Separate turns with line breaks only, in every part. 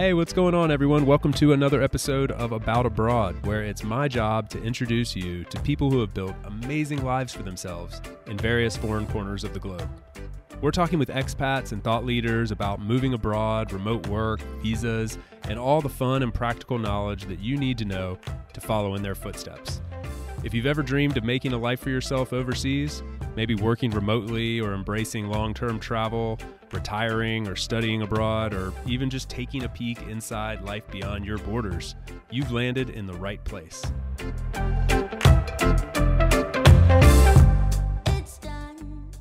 Hey, what's going on, everyone? Welcome to another episode of About Abroad, where it's my job to introduce you to people who have built amazing lives for themselves in various foreign corners of the globe. We're talking with expats and thought leaders about moving abroad, remote work, visas, and all the fun and practical knowledge that you need to know to follow in their footsteps. If you've ever dreamed of making a life for yourself overseas, maybe working remotely or embracing long-term travel, retiring or studying abroad, or even just taking a peek inside life beyond your borders, you've landed in the right place.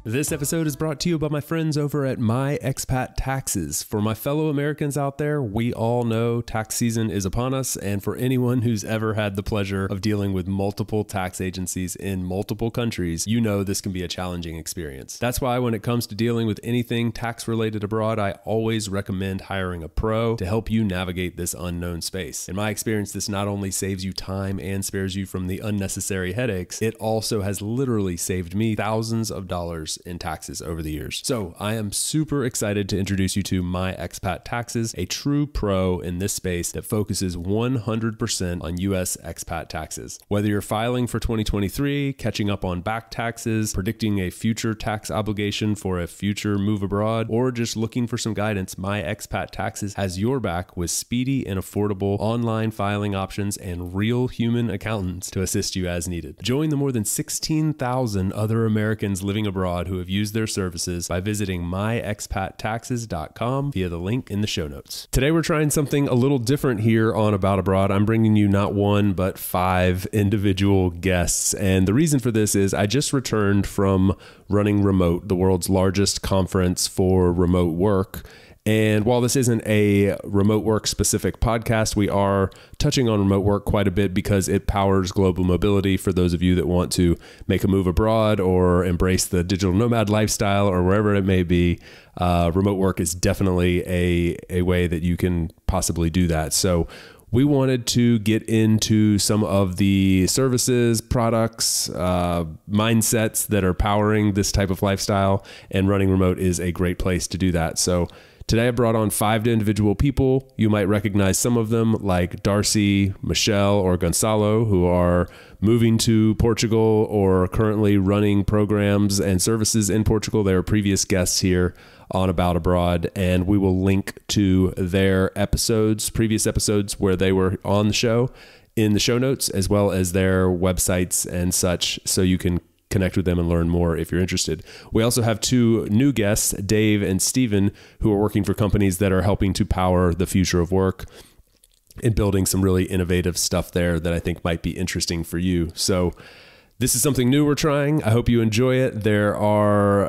This episode is brought to you by my friends over at My Expat Taxes. For my fellow Americans out there, we all know tax season is upon us, and for anyone who's ever had the pleasure of dealing with multiple tax agencies in multiple countries, you know this can be a challenging experience. That's why when it comes to dealing with anything tax related abroad, I always recommend hiring a pro to help you navigate this unknown space. In my experience, this not only saves you time and spares you from the unnecessary headaches, it also has literally saved me thousands of dollars in taxes over the years. So I am super excited to introduce you to My Expat Taxes, a true pro in this space that focuses 100% on U.S. expat taxes. Whether you're filing for 2023, catching up on back taxes, predicting a future tax obligation for a future move abroad, or just looking for some guidance, My Expat Taxes has your back with speedy and affordable online filing options and real human accountants to assist you as needed. Join the more than 16,000 other Americans living abroad who have used their services by visiting myexpattaxes.com via the link in the show notes. Today we're trying something a little different here on About Abroad. I'm bringing you not one, but 5 individual guests. And the reason for this is I just returned from running Remote, the world's largest conference for remote work. And while this isn't a remote work specific podcast, we are touching on remote work quite a bit because it powers global mobility for those of you that want to make a move abroad or embrace the digital nomad lifestyle or wherever it may be. Remote work is definitely a way that you can possibly do that. So we wanted to get into some of the services, products, mindsets that are powering this type of lifestyle, and running remote is a great place to do that. So today I brought on 5 individual people. You might recognize some of them like Darcy, Michelle, or Gonzalo, who are moving to Portugal or currently running programs and services in Portugal. They were previous guests here on About Abroad, and we will link to their episodes, previous episodes where they were on the show in the show notes, as well as their websites and such, so you can connect with them and learn more if you're interested. We also have 2 new guests, Dave and Steven, who are working for companies that are helping to power the future of work and building some really innovative stuff there that I think might be interesting for you. So this is something new we're trying. I hope you enjoy it. There are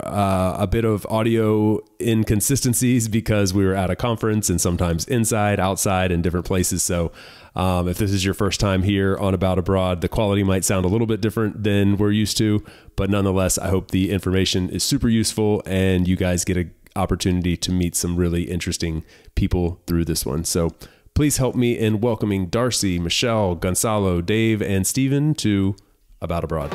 a bit of audio inconsistencies because we were at a conference and sometimes inside, outside, and different places. So if this is your first time here on About Abroad, the quality might sound a little bit different than we're used to, but nonetheless, I hope the information is super useful and you guys get an opportunity to meet some really interesting people through this one. So please help me in welcoming Darcy, Michelle, Gonzalo, Dave, and Steven to About Abroad.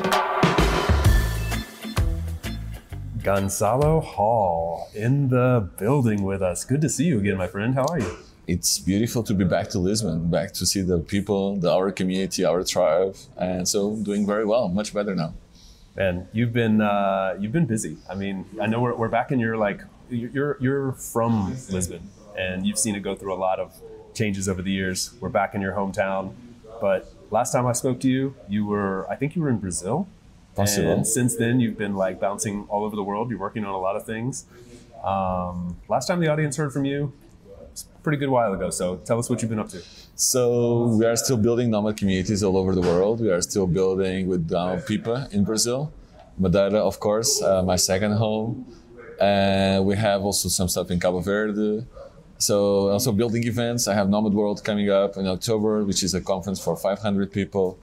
Gonzalo Hall in the building with us. Good to see you again, my friend. How are you?
It's beautiful to be back to Lisbon, back to see the people, our community, our tribe, and so doing very well, much better now.
Man, you've been busy. I mean, I know we're back in your you're from Lisbon, and you've seen it go through a lot of changes over the years. We're back in your hometown, but last time I spoke to you, I think you were in Brazil.
Possible.
And since then, you've been like bouncing all over the world. You're working on a lot of things. Last time the audience heard from you, it's a pretty good while ago. So tell us what you've been up to.
So we are still building nomad communities all over the world. We are still building with Pipa in Brazil. Madeira, of course, my second home. And we have also some stuff in Cabo Verde. So also building events. I have Nomad World coming up in October, which is a conference for 500 people.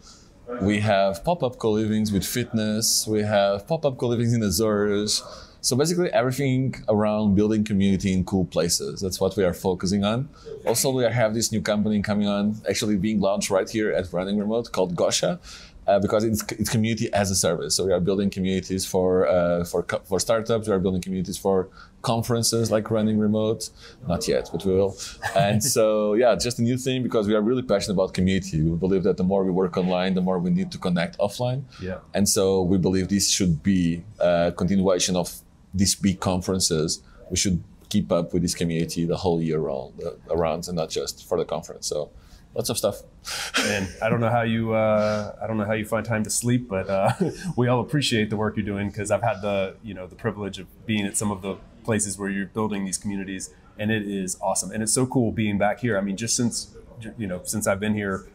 We have pop-up co-livings with fitness. We have pop-up co-livings in Azores. So basically everything around building community in cool places. That's what we are focusing on. Also, we have this new company coming on, actually being launched right here at Running Remote called Gosha. because it's community as a service. So we are building communities for startups. We are building communities for conferences, like running remote. Not yet, but we will. And so, yeah, just a new thing, because we are really passionate about community. We believe that the more we work online, the more we need to connect offline.
Yeah.
And so we believe this should be a continuation of these big conferences. We should keep up with this community the whole year around, and not just for the conference. So lots of stuff.
And I don't know how you find time to sleep, but we all appreciate the work you're doing, because I've had the privilege of being at some of the places where you're building these communities, and it is awesome. And it's so cool being back here. I mean, just since I've been here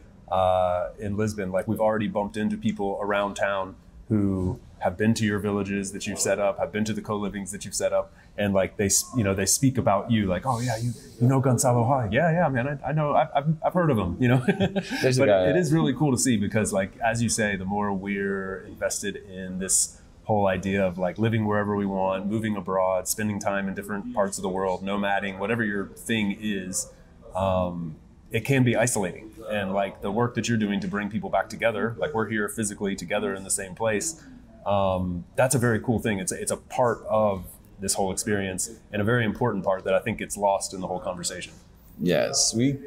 in Lisbon, like, we've already bumped into people around town who have been to your villages that you've set up, have been to the co-livings that you've set up, and like they speak about you, like, oh yeah, you know Gonzalo High, yeah man, I know, I've heard of him, But it is really cool to see, because, like, as you say, the more we're invested in this whole idea of like living wherever we want, moving abroad, spending time in different parts of the world, nomading, whatever your thing is, it can be isolating. And like the work that you're doing to bring people back together, like we're here physically together in the same place, that's a very cool thing. It's a part of this whole experience, and a very important part that I think gets lost in the whole conversation.
Yes, we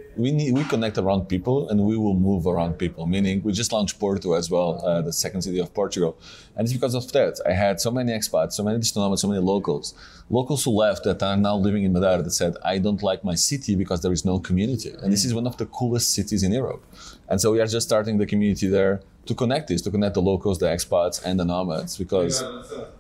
connect around people, and we will move around people. Meaning, we just launched Porto as well, the second city of Portugal, and it's because of that. I had so many expats, so many digital nomads, so many locals who left that are now living in Madeira, that said, I don't like my city because there is no community. And this is one of the coolest cities in Europe. And so we are just starting the community there to connect the locals, the expats, and the nomads, because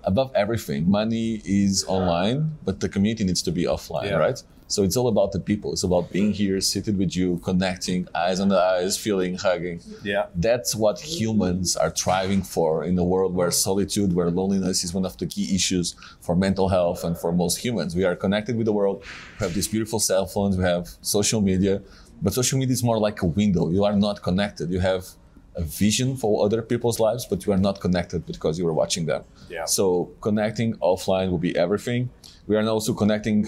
above everything, money is online, but the community needs to be offline, right? So it's all about the people. It's about being here, seated with you, connecting, eyes on the eyes, feeling, hugging. Yeah. That's what humans are striving for in a world where solitude, where loneliness is one of the key issues for mental health and for most humans. We are connected with the world. We have these beautiful cell phones. We have social media. But social media is more like a window. You are not connected. You have a vision for other people's lives, but you are not connected because you are watching them. Yeah. So connecting offline will be everything. We are also connecting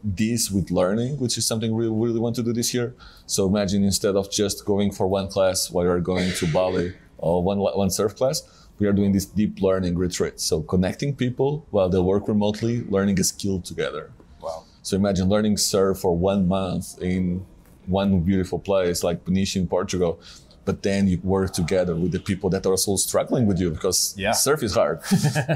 this with learning, which is something we really want to do this year. So imagine, instead of just going for one class while you're going to Bali or one surf class, we are doing this deep learning retreat. So connecting people while they work remotely, learning a skill together. Wow. So imagine learning surf for 1 month in one beautiful place like Peniche in Portugal, but then you work together with the people that are also struggling with you, because surf is hard.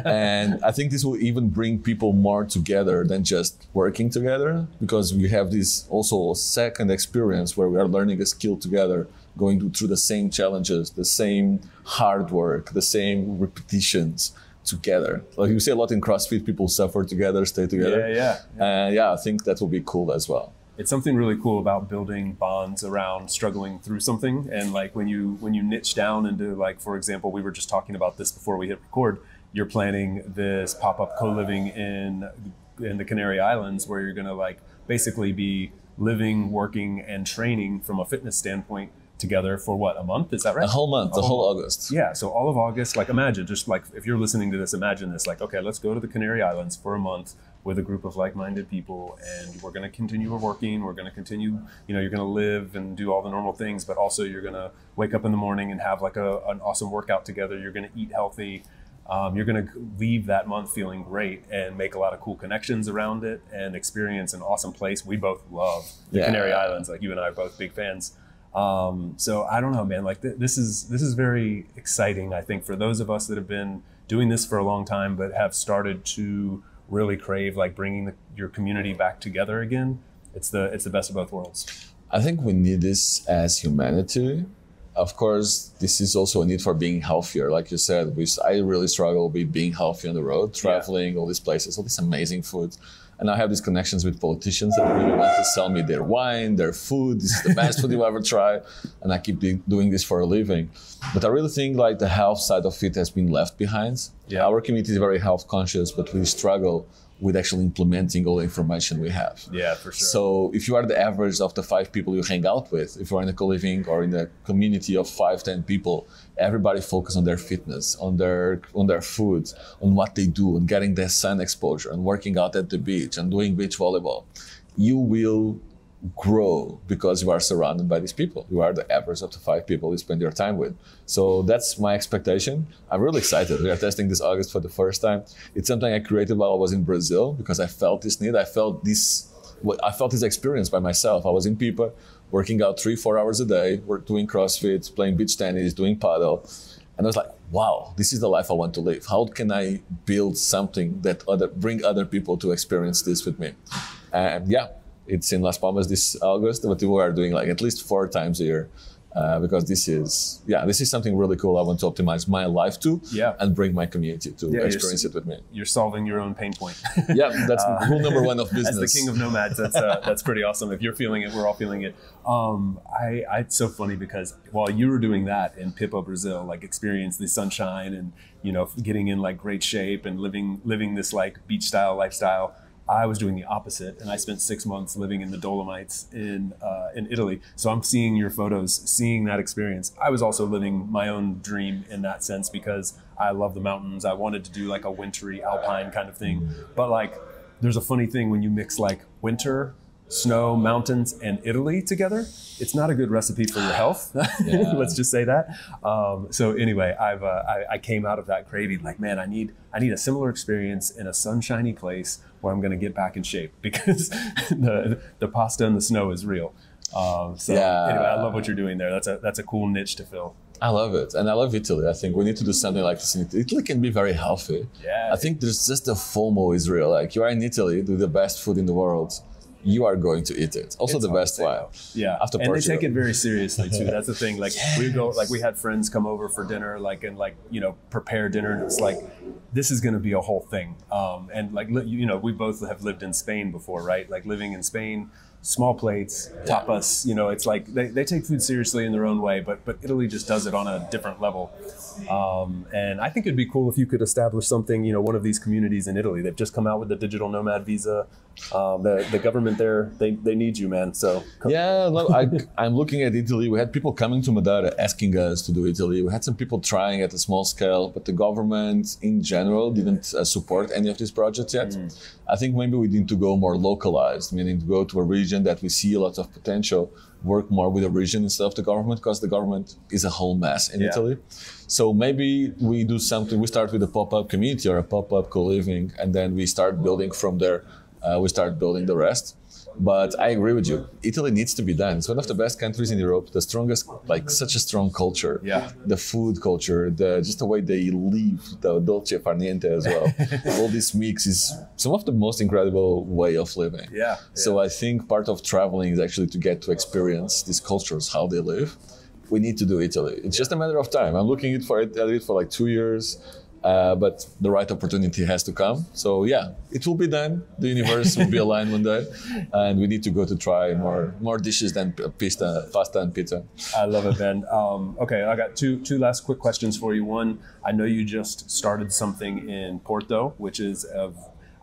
And I think this will even bring people more together than just working together, because we have this also second experience where we are learning a skill together, going through the same challenges, the same hard work, the same repetitions together. Like you see a lot in CrossFit, people suffer together, stay together. And I think that will be cool as well. It's something really cool about building bonds around struggling through something. And like when you niche down into, like, for example, we were just talking about this before we hit record, you're planning this pop-up co-living in the Canary Islands, where you're going to like basically be living, working, and training from a fitness standpoint together for what, a month? Is that right? A whole month, the whole August. Yeah, so all of August. Like imagine, just like if you're listening to this, imagine this, like, okay, let's go to the Canary Islands for a month with a group of like-minded people, and we're going to continue working. We're going to continue, you're going to live and do all the normal things, but also you're going to wake up in the morning and have like an awesome workout together. You're going to eat healthy. You're going to leave that month feeling great and make a lot of cool connections around it and experience an awesome place. We both love the Canary Islands. Like, you and I are both big fans. So I don't know, man, like this is very exciting, I think, for those of us that have been doing this for a long time, but have started to really crave like bringing your community back together again. It's the best of both worlds. I think we need this as humanity. Of course, this is also a need for being healthier. Like you said, I really struggle with being healthy on the road, traveling, all these places, all this amazing food. And I have these connections with politicians that really want to sell me their wine, their food. This is the best food you ever try. And I keep doing this for a living. But I really think like the health side of it has been left behind. Yeah. Our community is very health conscious, but we struggle with actually implementing all the information we have. Yeah, for sure. So if you are the average of the 5 people you hang out with, if you are in a co-living or in a community of 5, 10 people, everybody focus on their fitness, on their food, on what they do, on getting their sun exposure, and working out at the beach, and doing beach volleyball. You will grow because you are surrounded by these people. You are the average of the 5 people you spend your time with. So that's my expectation. I'm really excited. We are testing this August for the first time. It's something I created while I was in Brazil because I felt this need. I felt this experience by myself. I was in Pipa, working out 3-4 hours a day, doing CrossFit, playing beach tennis, doing paddle. And I was like, wow, this is the life I want to live. How can I build something that bring other people to experience this with me? And yeah, it's in Las Palmas this August, but we are doing like at least 4 times a year because this is something really cool. I want to optimize my life to and bring my community to experience it with me.
You're solving your own pain point.
Yeah, that's rule number 1 of business.
As the king of nomads, that's pretty awesome. If you're feeling it, we're all feeling it. It's so funny because while you were doing that in Pipa, Brazil, like experience the sunshine and, you know, getting in like great shape and living this like beach style lifestyle, I was doing the opposite, and I spent 6 months living in the Dolomites in Italy. So I'm seeing your photos, seeing that experience. I was also living my own dream in that sense because I love the mountains. I wanted to do like a wintry alpine kind of thing. But like, there's a funny thing when you mix like winter, snow, mountains, and Italy together. It's not a good recipe for your health. Let's just say that. So anyway, I came out of that craving like, man, I need a similar experience in a sunshiny place where I'm going to get back in shape because the pasta and the snow is real. Anyway, I love what you're doing there. That's a cool niche to fill.
I love it. And I love Italy. I think we need to do something like this in Italy. Italy can be very healthy.
Yeah.
I think there's just the FOMO is real. Like you are in Italy, do the best food in the world. You are going to eat it. Also, it's the best wine.
Yeah,
after
and
Portugal.
they take it very seriously too. That's the thing. Like we had friends come over for dinner, prepare dinner, and it's like, this is going to be a whole thing. And like we both have lived in Spain before, right? Like living in Spain, small plates, tapas. You know, it's like they take food seriously in their own way, but Italy just does it on a different level. And I think it'd be cool if you could establish something, one of these communities in Italy. They've just come out with the digital nomad visa. The government there, they need you, man. So I'm looking at Italy. We had people coming to Madeira asking us to do Italy. We had some people trying at a small scale, but the government in general didn't support any of these projects yet. I think maybe we need to go more localized, meaning to go to a region that we see a lot of potential, work more with the region instead of the government, because the government is a whole mess in Italy. So maybe we do something, we start with a pop-up community or a pop-up co-living, and then we start building from there. We start building the rest. But I agree with you. Italy needs to be done. It's one of the best countries in Europe, the strongest, like such a strong culture. Yeah. The food culture, just the way they live, the dolce far niente as well. All this mix is some of the most incredible way of living. Yeah.
So I think part of traveling is actually to get to experience these cultures, how they live. We need to do Italy. It's just a matter of time. I'm looking at it for like 2 years. But the right opportunity has to come. So yeah, it will be done. The universe will be aligned one day, and we need to go to try more dishes than pasta and pizza.
I love it, Ben. Okay, I got two last quick questions for you. One, I know you just started something in Porto, which is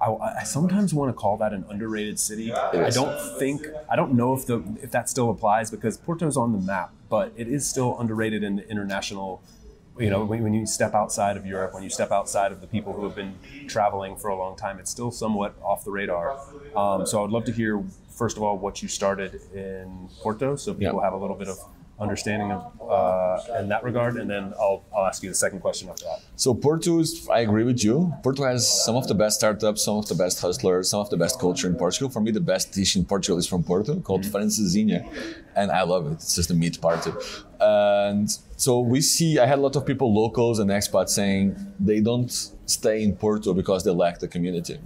I sometimes want to call that an underrated city. I don't know if that still applies because Porto's on the map, but it is still underrated in the international. When you step outside of Europe, when you step outside of the people who have been traveling for a long time, it's still somewhat off the radar. So I'd love to hear, first of all, what you started in Porto, so people have a little bit of understanding of in that regard, and then I'll ask you the second question after that.
So Porto I agree with you. Porto has some of the best startups, some of the best hustlers, some of the best culture in Portugal. For me, the best dish in Portugal is from Porto, called francesinha, and I love it. It's just a meat party. And so I had a lot of people, locals and expats, saying they don't stay in Porto because they lack the community.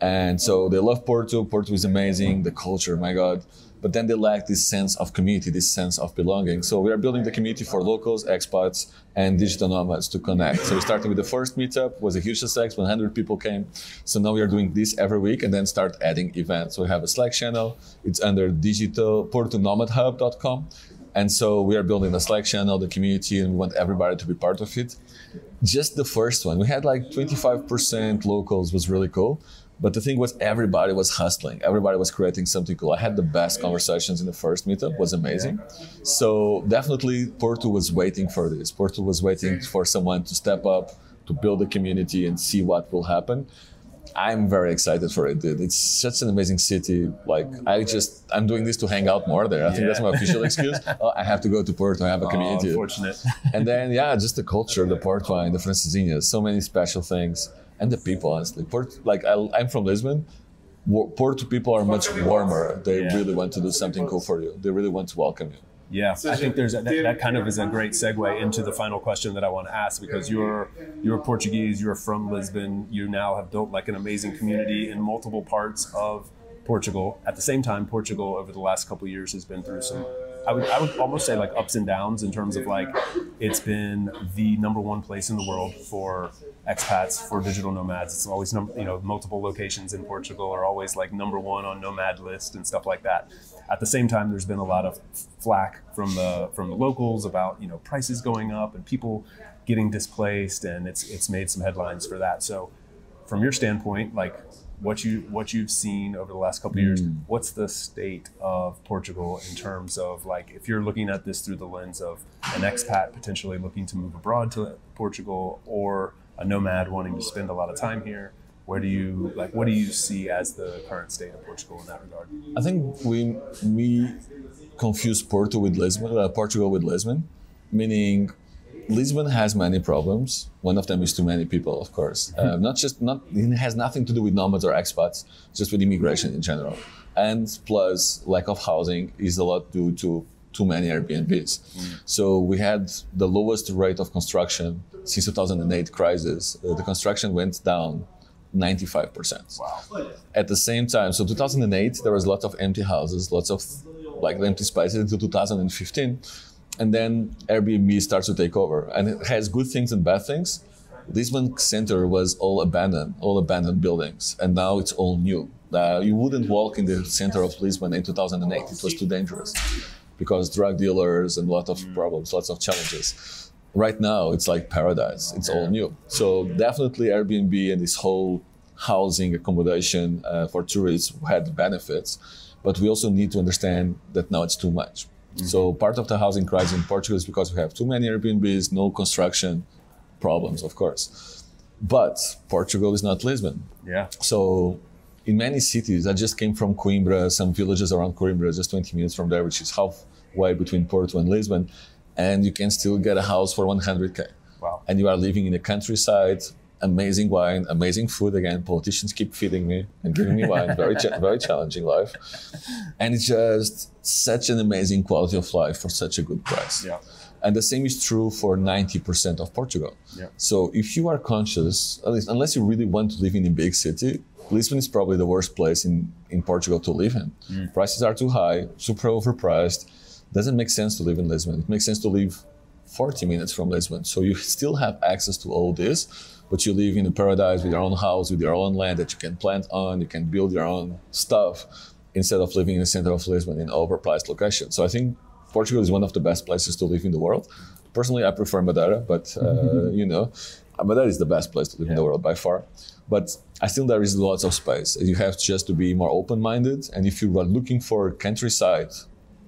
And so they love Porto. Porto is amazing, the culture, my God. But then they lack this sense of community, this sense of belonging. So we are building the community for locals, expats, and digital nomads to connect. So we started with the first meetup, was a huge success, 100 people came. So now we are doing this every week and then start adding events. So we have a Slack channel. It's under portonomadhub.com. And so we are building a Slack channel, the community, and we want everybody to be part of it. Just the first one, we had like 25% locals, was really cool. But the thing was, everybody was hustling. Everybody was creating something cool. I had the best conversations in the first meetup. It was amazing. So definitely Porto was waiting for this. Porto was waiting for someone to step up, to build a community and see what will happen. I'm very excited for it, dude. It's such an amazing city. Like I'm doing this to hang out more there. I think that's my official excuse. Oh, I have to go to Porto, I have a community.
Unfortunate.
And then, yeah, just the culture, the port wine, the francesinha, so many special things. And the people, honestly. I'm from Lisbon. Porto people are much warmer. They really want to do something cool for you. They really want to welcome you.
Yeah, I think that kind of is a great segue into the final question that I want to ask, because you're Portuguese, you're from Lisbon, you now have built like an amazing community in multiple parts of Portugal. At the same time, Portugal over the last couple of years has been through some, I would almost say like ups and downs in terms of like, it's been the #1 place in the world for expats, for digital nomads. It's always multiple locations in Portugal are always like #1 on nomad list and stuff like that. At the same time, there's been a lot of flack from the locals about prices going up and people getting displaced, and it's made some headlines for that. So, from your standpoint, like what you've seen over the last couple of years, what's the state of Portugal in terms of like if you're looking at this through the lens of an expat potentially looking to move abroad to Portugal or a nomad wanting to spend a lot of time here? What do you see as the current state of Portugal in that regard?
I think we confuse Portugal with Lisbon, meaning Lisbon has many problems. One of them is too many people, of course. It has nothing to do with nomads or expats, just with immigration in general. And plus, lack of housing is a lot due to too many Airbnbs. So we had the lowest rate of construction since 2008 crisis. The construction went down 95%.
Wow.
At the same time, so 2008, there was lots of empty houses, lots of like empty spaces until 2015. And then Airbnb starts to take over. And it has good things and bad things. Lisbon center was all abandoned buildings. And now it's all new. You wouldn't walk in the center of Lisbon in 2008. It was too dangerous because drug dealers and a lot of problems, lots of challenges. Right now, it's like paradise. It's all new. So definitely Airbnb and this whole housing accommodation for tourists had benefits, but we also need to understand that now it's too much. So part of the housing crisis in Portugal is because we have too many Airbnbs, no construction problems, of course. But Portugal is not Lisbon.
Yeah.
So in many cities, I just came from Coimbra, some villages around Coimbra, just 20 minutes from there, which is halfway between Porto and Lisbon. And you can still get a house for 100K.
Wow.
And you are living in the countryside, amazing wine, amazing food. Again, politicians keep feeding me and giving me wine. Very challenging life. And it's just such an amazing quality of life for such a good price.
Yeah.
And the same is true for 90% of Portugal.
Yeah.
So if you are conscious, at least unless you really want to live in a big city, Lisbon is probably the worst place in Portugal to live in. Prices are too high, super overpriced. Doesn't make sense to live in Lisbon. It makes sense to live 40 minutes from Lisbon. So you still have access to all this, but you live in a paradise with your own house, with your own land that you can plant on, you can build your own stuff, instead of living in the center of Lisbon in an overpriced location. So I think Portugal is one of the best places to live in the world. Personally, I prefer Madeira, but Madeira is the best place to live in the world by far. But I think there is lots of space. You have just to be more open-minded. And if you are looking for countryside,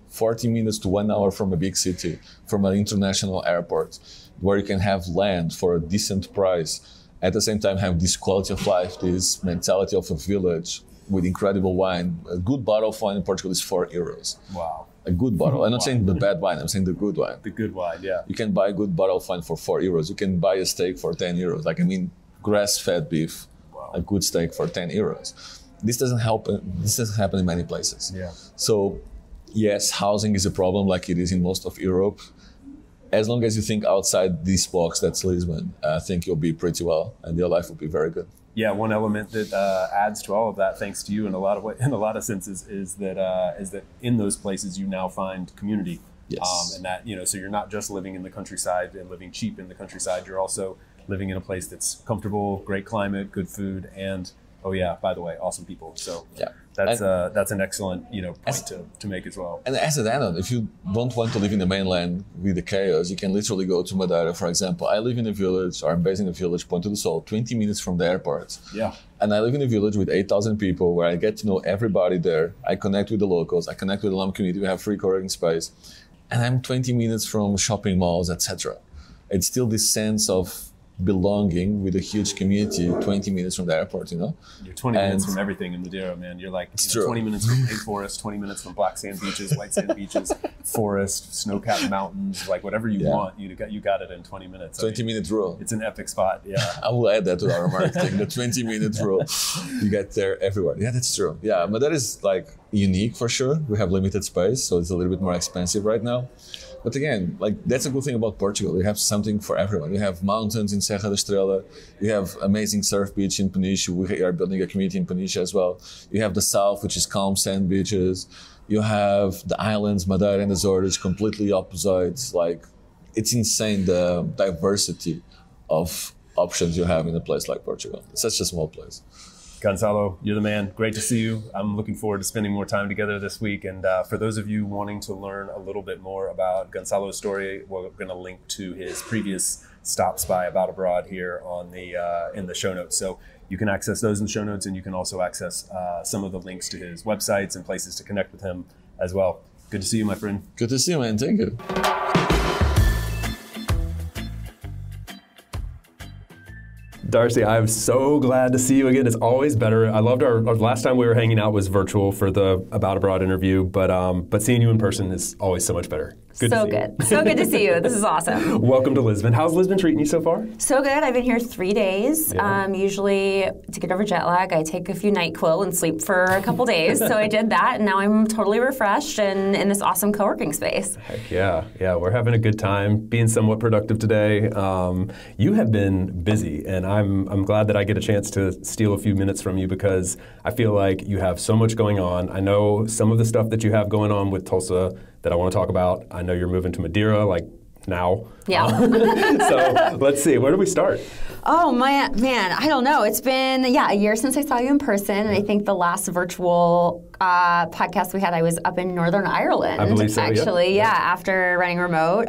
40 minutes to 1 hour from a big city, from an international airport, where you can have land for a decent price, at the same time have this quality of life, this mentality of a village with incredible wine. A good bottle of wine in Portugal is €4.
Wow.
A good bottle. I'm not saying the bad wine, I'm saying the good wine.
The good wine, yeah.
You can buy a good bottle of wine for €4. You can buy a steak for €10. Grass-fed beef, a good steak for €10. This doesn't happen in many places.
Yeah.
So yes, housing is a problem like it is in most of Europe. As long as you think outside this box, that's Lisbon, I think you'll be pretty well and your life will be very good.
Yeah, one element that adds to all of that, thanks to you in a lot of senses, is that in those places you now find community.
Yes.
And that, so you're not just living in the countryside and living cheap in the countryside, you're also living in a place that's comfortable, great climate, good food, and oh yeah, by the way, awesome people. So
yeah,
that's an excellent point to make as well.
And as an add-on, if you don't want to live in the mainland with the chaos, you can literally go to Madeira, for example. I live in a village, or I'm based in a village, Ponta do Sol, 20 minutes from the airport.
Yeah.
And I live in a village with 8,000 people where I get to know everybody there. I connect with the locals, I connect with the Lam community, we have free co-working space. And I'm 20 minutes from shopping malls, etc. It's still this sense of belonging with a huge community 20 minutes from the airport, you know?
You're 20 minutes from everything in Madeira, man. You're like 20 minutes from rainforest, 20 minutes from black sand beaches, white sand beaches, forest, snow-capped mountains, like whatever you want, you got it in 20 minutes.
20-minute rule.
It's an epic spot, yeah.
I will add that to our marketing, the 20-minute rule. You get there everywhere. Yeah, that's true. Yeah, but that is like unique for sure. We have limited space, so it's a little bit more expensive right now. But again, like that's a good thing about Portugal. You have something for everyone. You have mountains in Serra da Estrela. You have amazing surf beach in Peniche. We are building a community in Peniche as well. You have the south, which is calm sand beaches. You have the islands, Madeira and Azores, completely opposites. Like it's insane the diversity of options you have in a place like Portugal. It's such a small place.
Gonzalo, you're the man. Great to see you. I'm looking forward to spending more time together this week. And for those of you wanting to learn a little bit more about Gonzalo's story, we're going to link to his previous stops by About Abroad here on the in the show notes. So you can access those in the show notes, and you can also access some of the links to his websites and places to connect with him as well. Good to see you, my friend.
Good to see you, man. Thank you.
Darcy, I'm so glad to see you again. It's always better. I loved our last time we were hanging out was virtual for the About Abroad interview, but seeing you in person is always so much better. Good
so good. So good to see you. This is awesome.
Welcome to Lisbon. How's Lisbon treating you so far?
So good. I've been here 3 days. Yeah. Usually to get over jet lag, I take a few NyQuil and sleep for a couple days. So I did that, and now I'm totally refreshed and in this awesome co-working space.
Heck yeah. Yeah, we're having a good time, being somewhat productive today. You have been busy, and I'm glad that I get a chance to steal a few minutes from you because I feel like you have so much going on. I know some of the stuff that you have going on with Tulsa that I want to talk about. I know you're moving to Madeira, like now.
Yeah.
So let's see, where do we start?
Oh, man, I don't know. It's been, a year since I saw you in person, and I think the last virtual podcast we had, I was up in Northern Ireland.
I believe so,
actually, yeah, after running remote.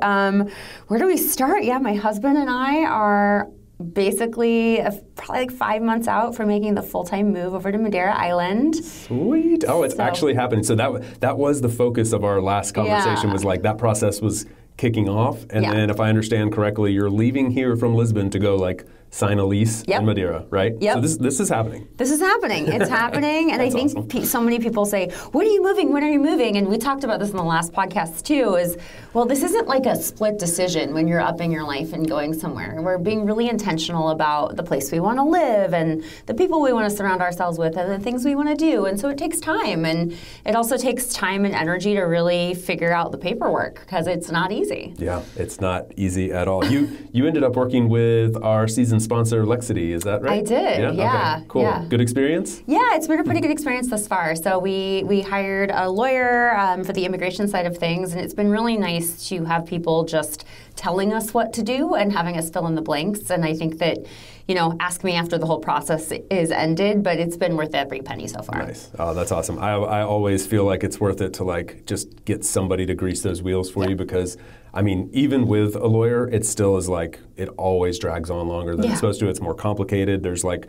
Where do we start? Yeah, my husband and I are basically probably like 5 months out from making the full-time move over to Madeira Island.
Sweet. Oh, it's actually happening. So that was the focus of our last conversation, was like that process was kicking off. And then if I understand correctly, you're leaving here from Lisbon to go like sign a lease in Madeira, right?
Yep.
So this is happening.
This is happening. It's happening. And I think awesome. So many people say, when are you moving? When are you moving? And we talked about this in the last podcast too, is, well, this isn't like a split decision when you're upping your life and going somewhere. We're being really intentional about the place we want to live and the people we want to surround ourselves with and the things we want to do. And so it takes time. And it also takes time and energy to really figure out the paperwork because it's not easy.
Yeah, it's not easy at all. You ended up working with our season sponsor, Lexity, is that right?
I did, yeah.
Okay, cool.
Yeah.
Good experience?
Yeah, it's been a pretty good experience thus far. So we hired a lawyer for the immigration side of things, and it's been really nice to have people just telling us what to do and having us fill in the blanks. And I think that, ask me after the whole process is ended, but it's been worth every penny so far.
Nice. Oh, that's awesome. I always feel like it's worth it to like just get somebody to grease those wheels for you because, I mean, even with a lawyer, it still is like, it always drags on longer than it's supposed to. It's more complicated. There's like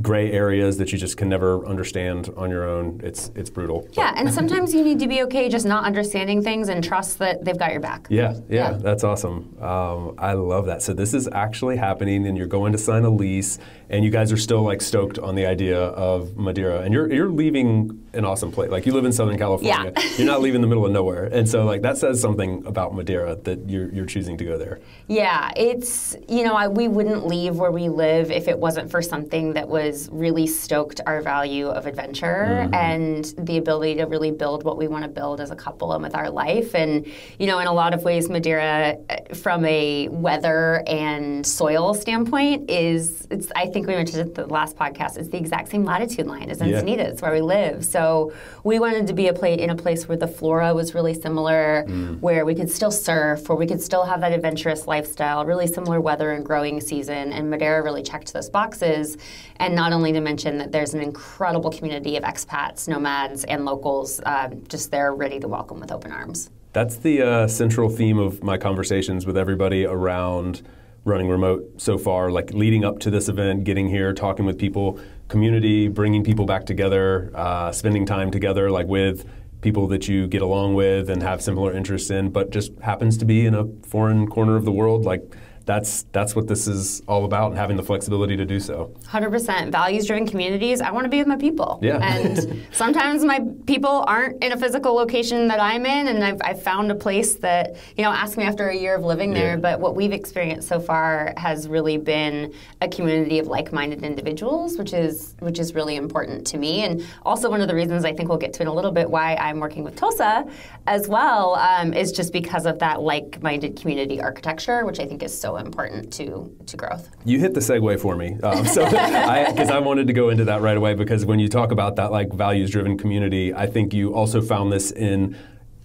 gray areas that you just can never understand on your own. It's brutal.
Yeah, and sometimes you need to be okay just not understanding things and trust that they've got your back.
Yeah, that's awesome. I love that. So this is actually happening, and you're going to sign a lease, and you guys are still like stoked on the idea of Madeira, and you're leaving an awesome place. Like you live in Southern California.
Yeah.
You're not leaving the middle of nowhere, and so like that says something about Madeira that you're choosing to go there.
Yeah, it's we wouldn't leave where we live if it wasn't for something that was really stoked our value of adventure and the ability to really build what we want to build as a couple and with our life. And in a lot of ways, Madeira, from a weather and soil standpoint, I think we mentioned it the last podcast, it's the exact same latitude line as Encinitas. It's where we live. So we wanted to be in a place where the flora was really similar, where we could still surf, where we could still have that adventurous lifestyle, really similar weather and growing season. And Madeira really checked those boxes. And not only to mention that there's an incredible community of expats, nomads, and locals just there ready to welcome with open arms.
That's the central theme of my conversations with everybody around running remote so far, like leading up to this event, getting here, talking with people, community, bringing people back together, spending time together, like with people that you get along with and have similar interests in, but just happens to be in a foreign corner of the world. Like that's what this is all about, and having the flexibility to do so.
100%. Values-driven communities, I want to be with my people.
Yeah.
And sometimes my people aren't in a physical location that I'm in, and I've found a place that, ask me after a year of living there, but what we've experienced so far has really been a community of like-minded individuals, which is really important to me. And also one of the reasons I think we'll get to in a little bit why I'm working with Tulsa as well is just because of that like-minded community architecture, which I think is so important to growth.
You hit the segue for me, because I wanted to go into that right away, because when you talk about that like values-driven community, I think you also found this in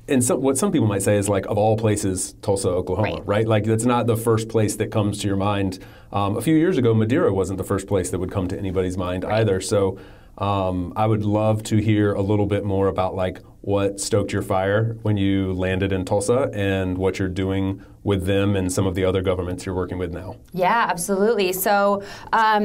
what some people might say is like, of all places, Tulsa, Oklahoma, right? Like that's not the first place that comes to your mind. A few years ago, Madeira wasn't the first place that would come to anybody's mind either. So I would love to hear a little bit more about like what stoked your fire when you landed in Tulsa and what you're doing with them and some of the other governments you're working with now.
Yeah, absolutely. So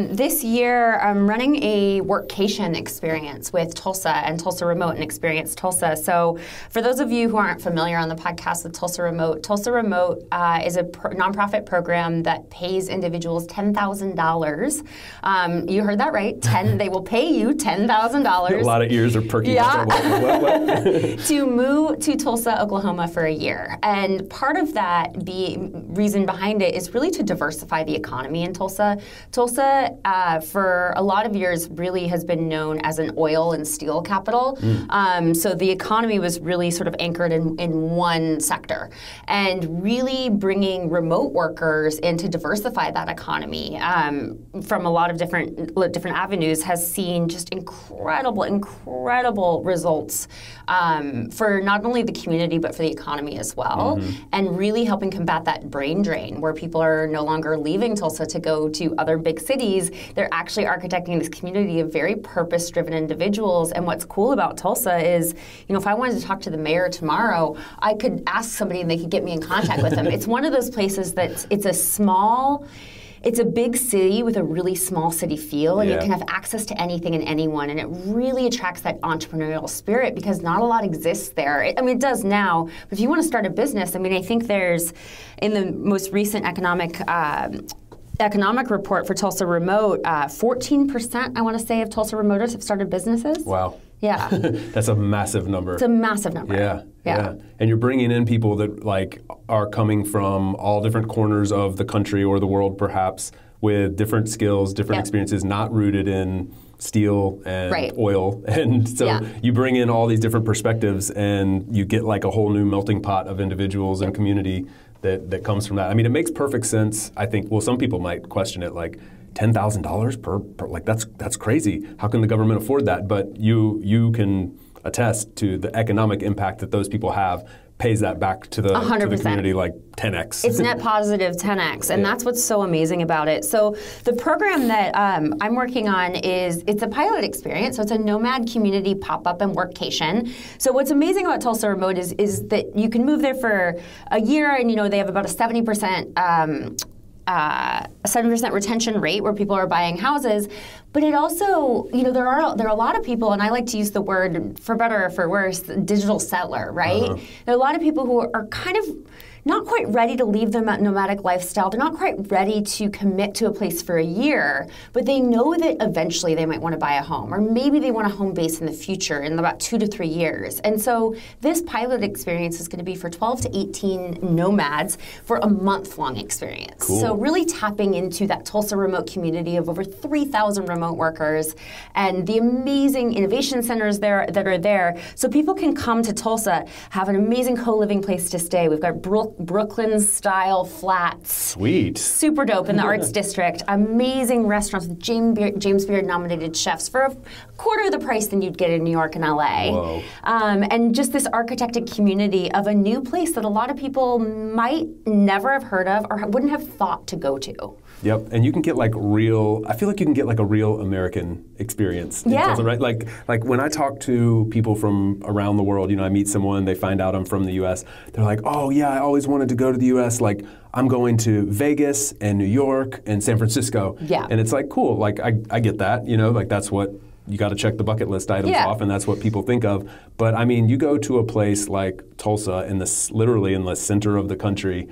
this year I'm running a workcation experience with Tulsa and Tulsa Remote and Experience Tulsa. So for those of you who aren't familiar on the podcast with Tulsa Remote is a nonprofit program that pays individuals $10,000. You heard that right. They will pay you $10,000.
A lot of ears are perking up. What?
To move to Tulsa, Oklahoma for a year. And part of that reason behind it is really to diversify the economy in Tulsa. Tulsa, for a lot of years, really has been known as an oil and steel capital. So the economy was really sort of anchored in one sector. And really bringing remote workers in to diversify that economy from a lot of different avenues has seen just incredible results for not only the community but for the economy as well, and really helping combat that brain drain where people are no longer leaving Tulsa to go to other big cities. They're actually architecting this community of very purpose-driven individuals. And what's cool about Tulsa is, if I wanted to talk to the mayor tomorrow, I could ask somebody and they could get me in contact with them. It's one of those places that it's a big city with a really small city feel, and you can have access to anything and anyone, and it really attracts that entrepreneurial spirit because not a lot exists there. It does now, but if you want to start a business, I think there's, in the most recent economic report for Tulsa Remote, 14%, I want to say, of Tulsa Remoters have started businesses.
Wow.
Yeah.
That's a massive number.
It's a massive number.
Yeah. And you're bringing in people that like are coming from all different corners of the country or the world, perhaps, with different skills, different experiences, not rooted in steel and oil. And so you bring in all these different perspectives and you get like a whole new melting pot of individuals and community that comes from that. It makes perfect sense. I think, well, some people might question it, like, $10,000 per like that's crazy. How can the government afford that? But you can attest to the economic impact that those people have pays that back to the community like 10x.
It's net positive 10x, and that's what's so amazing about it. So the program that I'm working on it's a pilot experience, so it's a nomad community pop-up and workcation. So what's amazing about Tulsa Remote is that you can move there for a year, and they have about a 70% retention rate where people are buying houses, but it also, there are a lot of people, and I like to use the word, for better or for worse, digital settler, right? There are a lot of people who are kind of not quite ready to leave the nomadic lifestyle. They're not quite ready to commit to a place for a year, but they know that eventually they might want to buy a home, or maybe they want a home base in the future in about 2 to 3 years. And so this pilot experience is going to be for 12 to 18 nomads for a month-long experience.
Cool.
So really tapping into that Tulsa remote community of over 3,000 remote workers and the amazing innovation centers that are there. So people can come to Tulsa, have an amazing co-living place to stay. We've got Brooklyn-style flats.
Sweet.
Super dope in the Arts District. Amazing restaurants with James Beard-nominated chefs for a quarter of the price than you'd get in New York and LA.
Whoa.
And just this architected community of a new place that a lot of people might never have heard of or wouldn't have thought to go to.
Yep, and you can get I feel like you can get like a real American experience.
Yeah.
Tulsa, right? Like when I talk to people from around the world, I meet someone, they find out I'm from the US, they're like, oh yeah, I always wanted to go to the US, like I'm going to Vegas and New York and San Francisco. Yeah. And it's like, cool, like I get that, like that's what, you got to check the bucket list items off, and that's what people think of. But you go to a place like Tulsa, literally in the center of the country,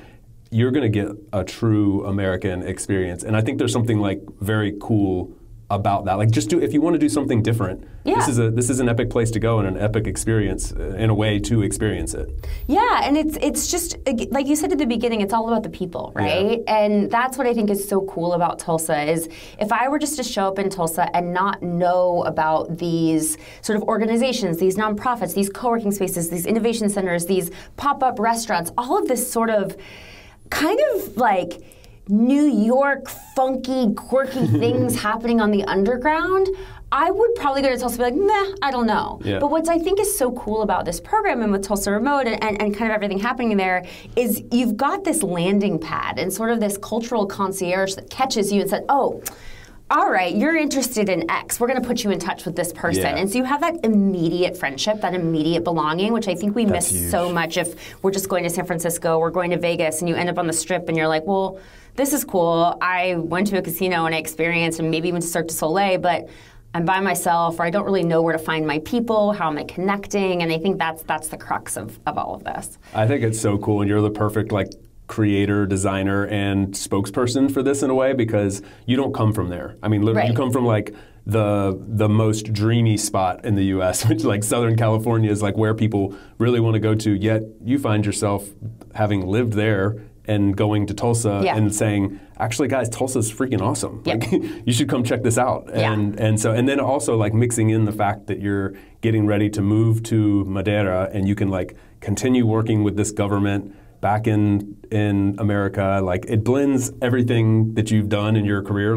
you're going to get a true American experience. And I think there's something like very cool about that. Like just if you want to do something different, this is an epic place to go and an epic experience in a way to experience it.
Yeah, and it's just like you said at the beginning, it's all about the people, right? Yeah. And that's what I think is so cool about Tulsa is if I were just to show up in Tulsa and not know about these sort of organizations, these nonprofits, these co-working spaces, these innovation centers, these pop-up restaurants, all of this sort of kind of like New York funky, quirky things happening on the underground, I would probably go to Tulsa and be like, meh, I don't know. Yeah. But what I think is so cool about this program and with Tulsa Remote and kind of everything happening there is you've got this landing pad and sort of this cultural concierge that catches you and says, oh, all right, you're interested in X. We're going to put you in touch with this person. Yeah. And so you have that immediate friendship, that immediate belonging, which I think we miss so much if we're just going to San Francisco, we're going to Vegas, and you end up on the Strip and you're like, well, this is cool. I went to a casino and I experienced and maybe even to Cirque du Soleil, but I'm by myself, or I don't really know where to find my people, how am I connecting? And I think that's the crux of all of this. I think it's so cool, and you're the perfect creator, designer, and spokesperson for this in a way, because you don't come from there. I mean, literally, you come from the most dreamy spot in the U.S., which Southern California is where people really want to go to, yet you find yourself having lived there and going to Tulsa and saying, actually, guys, Tulsa's freaking awesome. Yep. You should come check this out. And then also mixing in the fact that you're getting ready to move to Madera and you can continue working with this government back in America. It blends everything that you've done in your career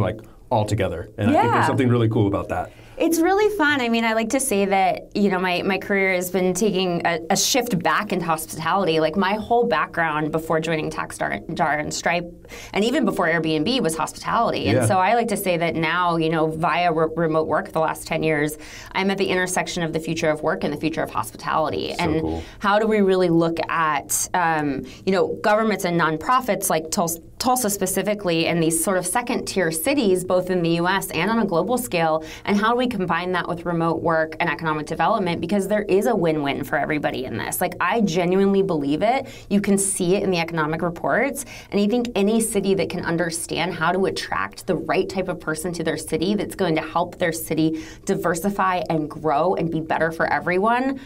all together. And I think there's something really cool about that. It's really fun. I mean, I like to say that, my career has been taking a shift back into hospitality. My whole background before joining Taxjar and Stripe, and even before Airbnb, was hospitality. Yeah. And so I like to say that now, via remote work the last 10 years, I'm at the intersection of the future of work and the future of hospitality. So and cool. How do we really look at, governments and nonprofits like Tulsa specifically, and these sort of second-tier cities, both in the U.S. and on a global scale, and how do we combine that with remote work and economic development, because there is a win-win for everybody in this. I genuinely believe it. You can see it in the economic reports, and I think any city that can understand how to attract the right type of person to their city that's going to help their city diversify and grow and be better for everyone,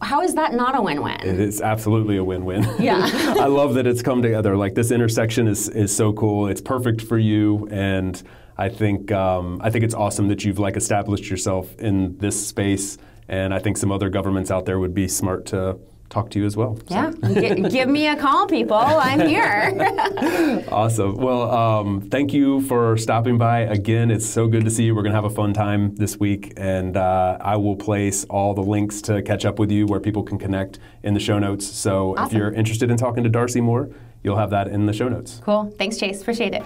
how is that not a win-win? It is absolutely a win-win. Yeah. I love that it's come together. This intersection is so cool. It's perfect for you, and I think it's awesome that you've established yourself in this space, and I think some other governments out there would be smart to talk to you as well. Yeah, give me a call, people. I'm here. Awesome. Well, thank you for stopping by again. It's so good to see you. We're going to have a fun time this week, and I will place all the links to catch up with you where people can connect in the show notes. So awesome. If you're interested in talking to Darcy more, you'll have that in the show notes. Cool. Thanks, Chase. Appreciate it.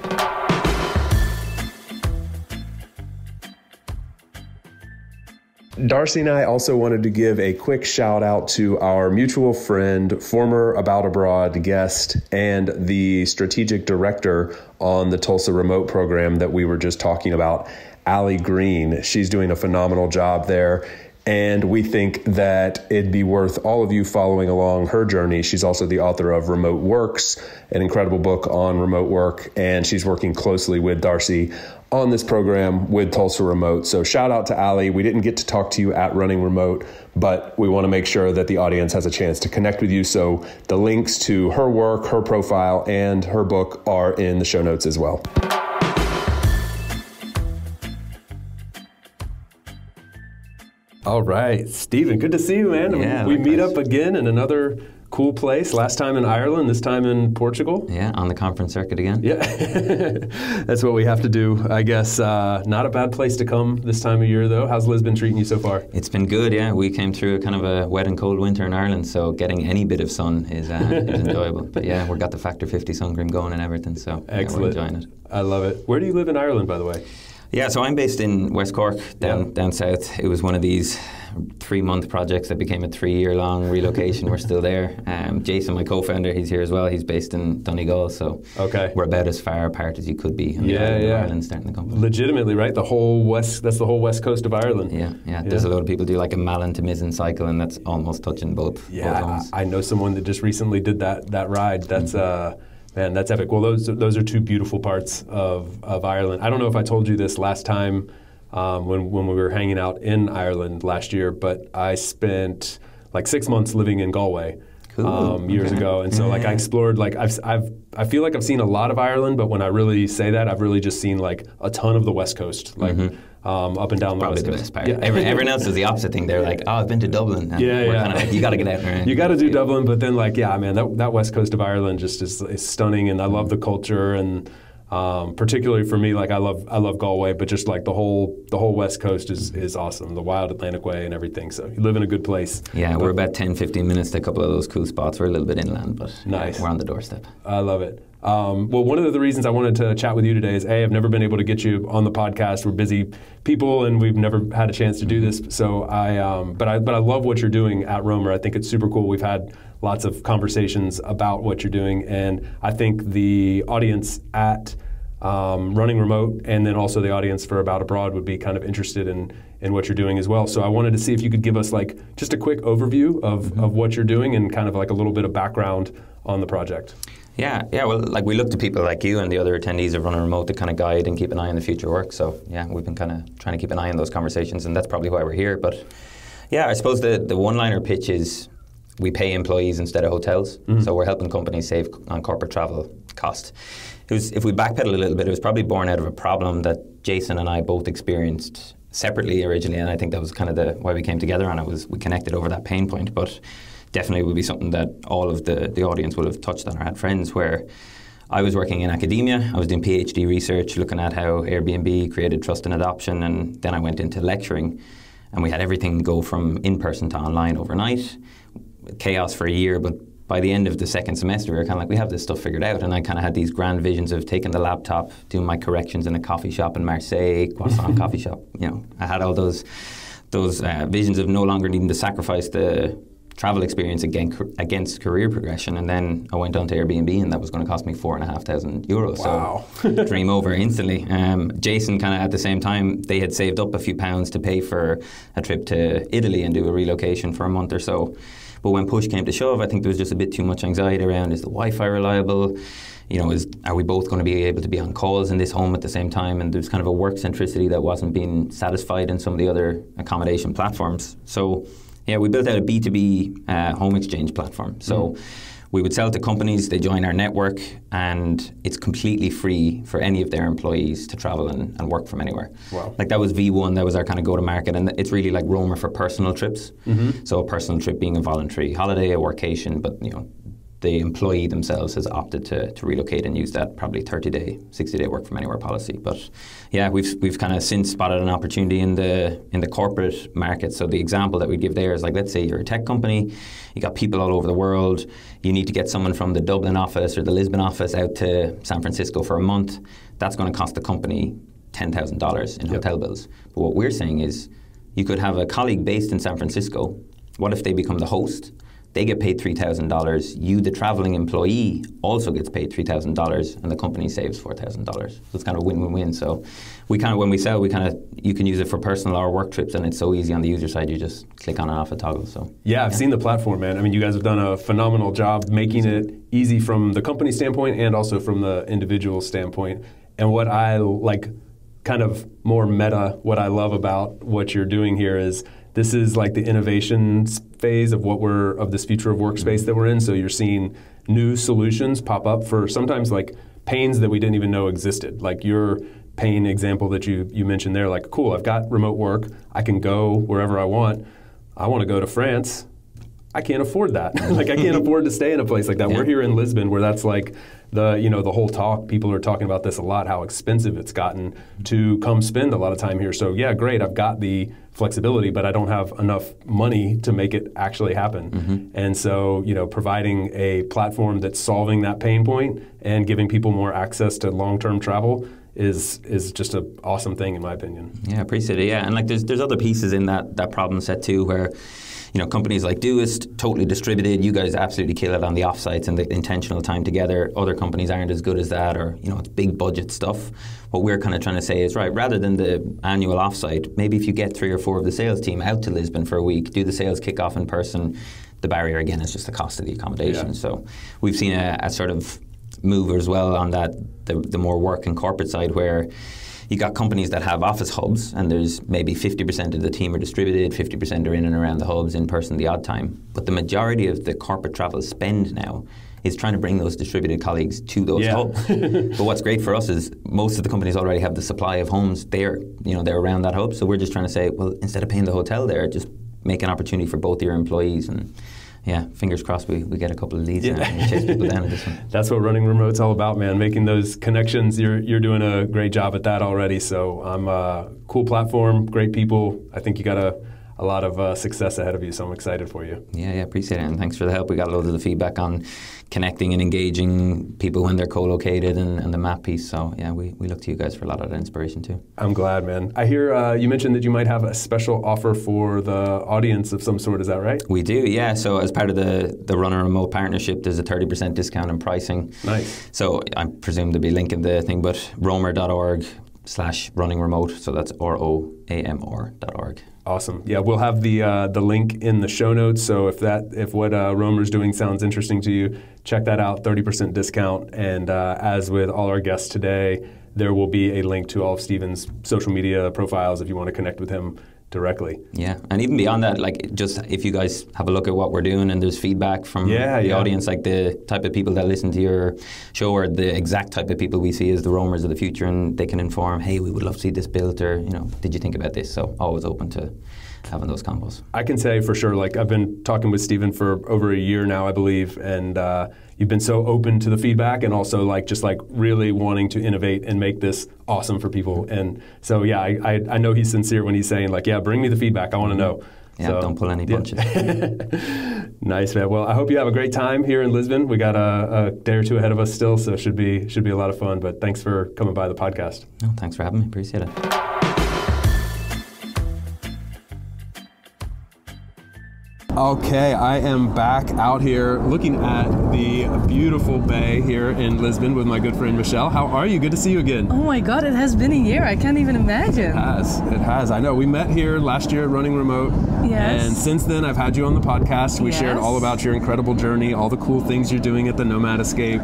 Darcy and I also wanted to give a quick shout out to our mutual friend, former About Abroad guest, and the strategic director on the Tulsa Remote program that we were just talking about, Allie Green. She's doing a phenomenal job there, and we think that it'd be worth all of you following along her journey. She's also the author of Remote Works, an incredible book on remote work, and she's working closely with Darcy on this program with Tulsa Remote. So shout out to Allie. We didn't get to talk to you at Running Remote, but we want to make sure that the audience has a chance to connect with you. So the links to her work, her profile, and her book are in the show notes as well. All right, Stephen, good to see you, man. Yeah, we meet up again in another cool place. Last time in Ireland, this time in Portugal. Yeah, on the conference circuit again. Yeah, that's what we have to do, I guess. Not a bad place to come this time of year, though. How's Lisbon treating you so far? It's been good, yeah. We came through kind of a wet and cold winter in Ireland, so getting any bit of sun is enjoyable. But yeah, we've got the Factor 50 sun cream going and everything, so yeah, we're enjoying it. I love it. Where do you live in Ireland, by the way? Yeah, so I'm based in West Cork, down south. It was one of these 3-month projects that became a 3-year-long relocation. We're still there. Jason, my co-founder, he's here as well. He's based in Donegal, so we're about as far apart as you could be in the island of Ireland starting the company. Legitimately, right? That's the whole west coast of Ireland. Yeah. There's a lot of people do a Malin to Mizzen cycle, and that's almost touching both homes. I know someone that just recently did that ride. That's
Man, that's epic. Well, those are two beautiful parts of Ireland. I don't know if I told you this last time when we were hanging out in Ireland last year, but I spent like 6 months living in Galway.
Cool.
Years ago, and so like I explored, like I feel like I've seen a lot of Ireland, but when I really say that, I've really just seen like a ton of the West Coast, like up and down the West Coast.
Probably the best part.
Yeah.
Everyone else does the opposite thing. They're like, oh, I've been to Dublin. And we're kind of like, you got to get out there.
You got to do Dublin, but then like, yeah, man, that West Coast of Ireland just is stunning, and I love the culture, and particularly for me, like I love Galway, but just like the whole West Coast is awesome, the wild Atlantic Way and everything. So you live in a good place.
Yeah, we're about 10-15 minutes to a couple of those cool spots. We're a little bit inland, but
nice.
We're on the doorstep.
I love it. Well, one of the reasons I wanted to chat with you today is I've never been able to get you on the podcast. We're busy people, and we've never had a chance to do this. So but I love what you're doing at Romer. I think it's super cool. We've had lots of conversations about what you're doing, and I think the audience at Running Remote, and then also the audience for About Abroad, would be kind of interested in what you're doing as well. So I wanted to see if you could give us like just a quick overview of what you're doing and kind of like a little bit of background on the project.
Yeah. Well, like we look to people like you and the other attendees of Running Remote to kind of guide and keep an eye on the future work. So yeah, we've been kind of trying to keep an eye on those conversations, and that's probably why we're here. But yeah, I suppose the one-liner pitch is we pay employees instead of hotels. So we're helping companies save on corporate travel cost. If we backpedal a little bit, it was probably born out of a problem that Jason and I both experienced separately originally, and I think that was kind of why we came together on it. We connected over that pain point, but definitely would be something that all of the audience will have touched on or had friends where I was working in academia. I was doing PhD research, looking at how Airbnb created trust and adoption, and then I went into lecturing, and we had everything go from in-person to online overnight. Chaos for a year, but by the end of the second semester, we were kind of like, we have this stuff figured out. And I kind of had these grand visions of taking the laptop, doing my corrections in a coffee shop in Marseille, croissant coffee shop. You know, I had all those visions of no longer needing to sacrifice the travel experience against career progression. And then I went on to Airbnb, and that was going to cost me €4,500.
Wow.
So dream over instantly. Jason kind of at the same time, they had saved up a few pounds to pay for a trip to Italy and do a relocation for a month or so. But when push came to shove, I think there was just a bit too much anxiety around, is the Wi-Fi reliable? You know, are we both going to be able to be on calls in this home at the same time? And there's kind of a work centricity that wasn't being satisfied in some of the other accommodation platforms. So yeah, we built out a B2B home exchange platform. So we would sell to companies, they join our network, and it's completely free for any of their employees to travel and work from anywhere.
Wow.
Like that was V1, that was our kind of go-to-market, and it's really like Romer for personal trips. So a personal trip being a voluntary holiday, a workation, but you know, the employee themselves has opted to relocate and use that probably 30-day, 60-day work from anywhere policy. But yeah, we've kind of since spotted an opportunity in the corporate market. So the example that we give there is like, let's say you're a tech company, you got people all over the world, you need to get someone from the Dublin office or the Lisbon office out to San Francisco for a month. That's going to cost the company $10,000 in hotel bills. But what we're saying is you could have a colleague based in San Francisco. What if they become the host? They get paid $3,000. You, the traveling employee, also gets paid $3,000, and the company saves $4,000. So it's kind of win-win-win. So we kind of, when we sell, you can use it for personal or work trips, and it's so easy on the user side. You just click on and off a toggle. So
yeah, I've seen the platform, man. I mean, you guys have done a phenomenal job making it easy from the company standpoint and also from the individual standpoint. And what I like, kind of more meta, what I love about what you're doing here is this is like the innovation phase of this future of workspace that we're in. So you're seeing new solutions pop up for sometimes like pains that we didn't even know existed. Like your pain example that you mentioned there, like, cool, I've got remote work. I can go wherever I want. I want to go to France. I can't afford that. Like I can't afford to stay in a place like that. Yeah. We're here in Lisbon where that's like the whole talk. People are talking about this a lot, how expensive it's gotten to come spend a lot of time here. So yeah, great, I've got the flexibility, but I don't have enough money to make it actually happen. And so, providing a platform that's solving that pain point and giving people more access to long-term travel is just an awesome thing in my opinion.
Yeah, I appreciate it. Yeah, and like there's other pieces in that problem set too where companies like Doist, totally distributed. You guys absolutely kill it on the offsites and the intentional time together. Other companies aren't as good as that, or it's big budget stuff. What we're kind of trying to say is, right, rather than the annual offsite, maybe if you get 3 or 4 of the sales team out to Lisbon for a week, do the sales kickoff in person. The barrier again is just the cost of the accommodation. Yeah. So we've seen a sort of move as well on that, the more work and corporate side, where you got companies that have office hubs, and there's maybe 50% of the team are distributed, 50% are in and around the hubs, in person the odd time. But the majority of the corporate travel spend now is trying to bring those distributed colleagues to those hubs. But what's great for us is most of the companies already have the supply of homes there, they're around that hub. So we're just trying to say, well, instead of paying the hotel there, just make an opportunity for both your employees. And yeah, fingers crossed we get a couple of leads now and chase people down this one.
That's what running remote's all about, man. Making those connections. You're doing a great job at that already. So cool platform, great people. I think you got a lot of success ahead of you, so I'm excited for you.
Yeah, appreciate it, and thanks for the help. We got loads of the feedback on connecting and engaging people when they're co-located and the map piece. So yeah, we look to you guys for a lot of that inspiration too.
I'm glad, man. I hear you mentioned that you might have a special offer for the audience of some sort. Is that right?
We do, yeah. So as part of the Runner Remote partnership, there's a 30% discount in pricing.
Nice.
So I presume to be linking the thing, but roamer.org/running remote. So that's ROAMR.org.
Awesome. Yeah, we'll have the link in the show notes. So if what Roamer's doing sounds interesting to you, check that out. 30% discount. And as with all our guests today, there will be a link to all of Stephen's social media profiles if you want to connect with him directly.
Yeah, and even beyond that, like just if you guys have a look at what we're doing and there's feedback from the audience, like the type of people that listen to your show are the exact type of people we see as the roamers of the future, and they can inform, hey, we would love to see this built, or did you think about this? So always open to having those combos.
I can say for sure, like I've been talking with Stephen for over a year now, I believe, and you've been so open to the feedback and also just really wanting to innovate and make this awesome for people. And so yeah, I know he's sincere when he's saying bring me the feedback, I want to know.
Yeah, so, don't pull any punches.
Nice, man. Well, I hope you have a great time here in Lisbon. We got a day or two ahead of us still, so it should be a lot of fun. But thanks for coming by the podcast.
No, thanks for having me. Appreciate it.
Okay, I am back out here looking at the beautiful bay here in Lisbon with my good friend Michelle. How are you? Good to see you again.
Oh my God, it has been a year. I can't even imagine.
It has. I know. We met here last year at Running Remote.
Yes.
And since then, I've had you on the podcast. We shared all about your incredible journey, all the cool things you're doing at the Nomad Escape.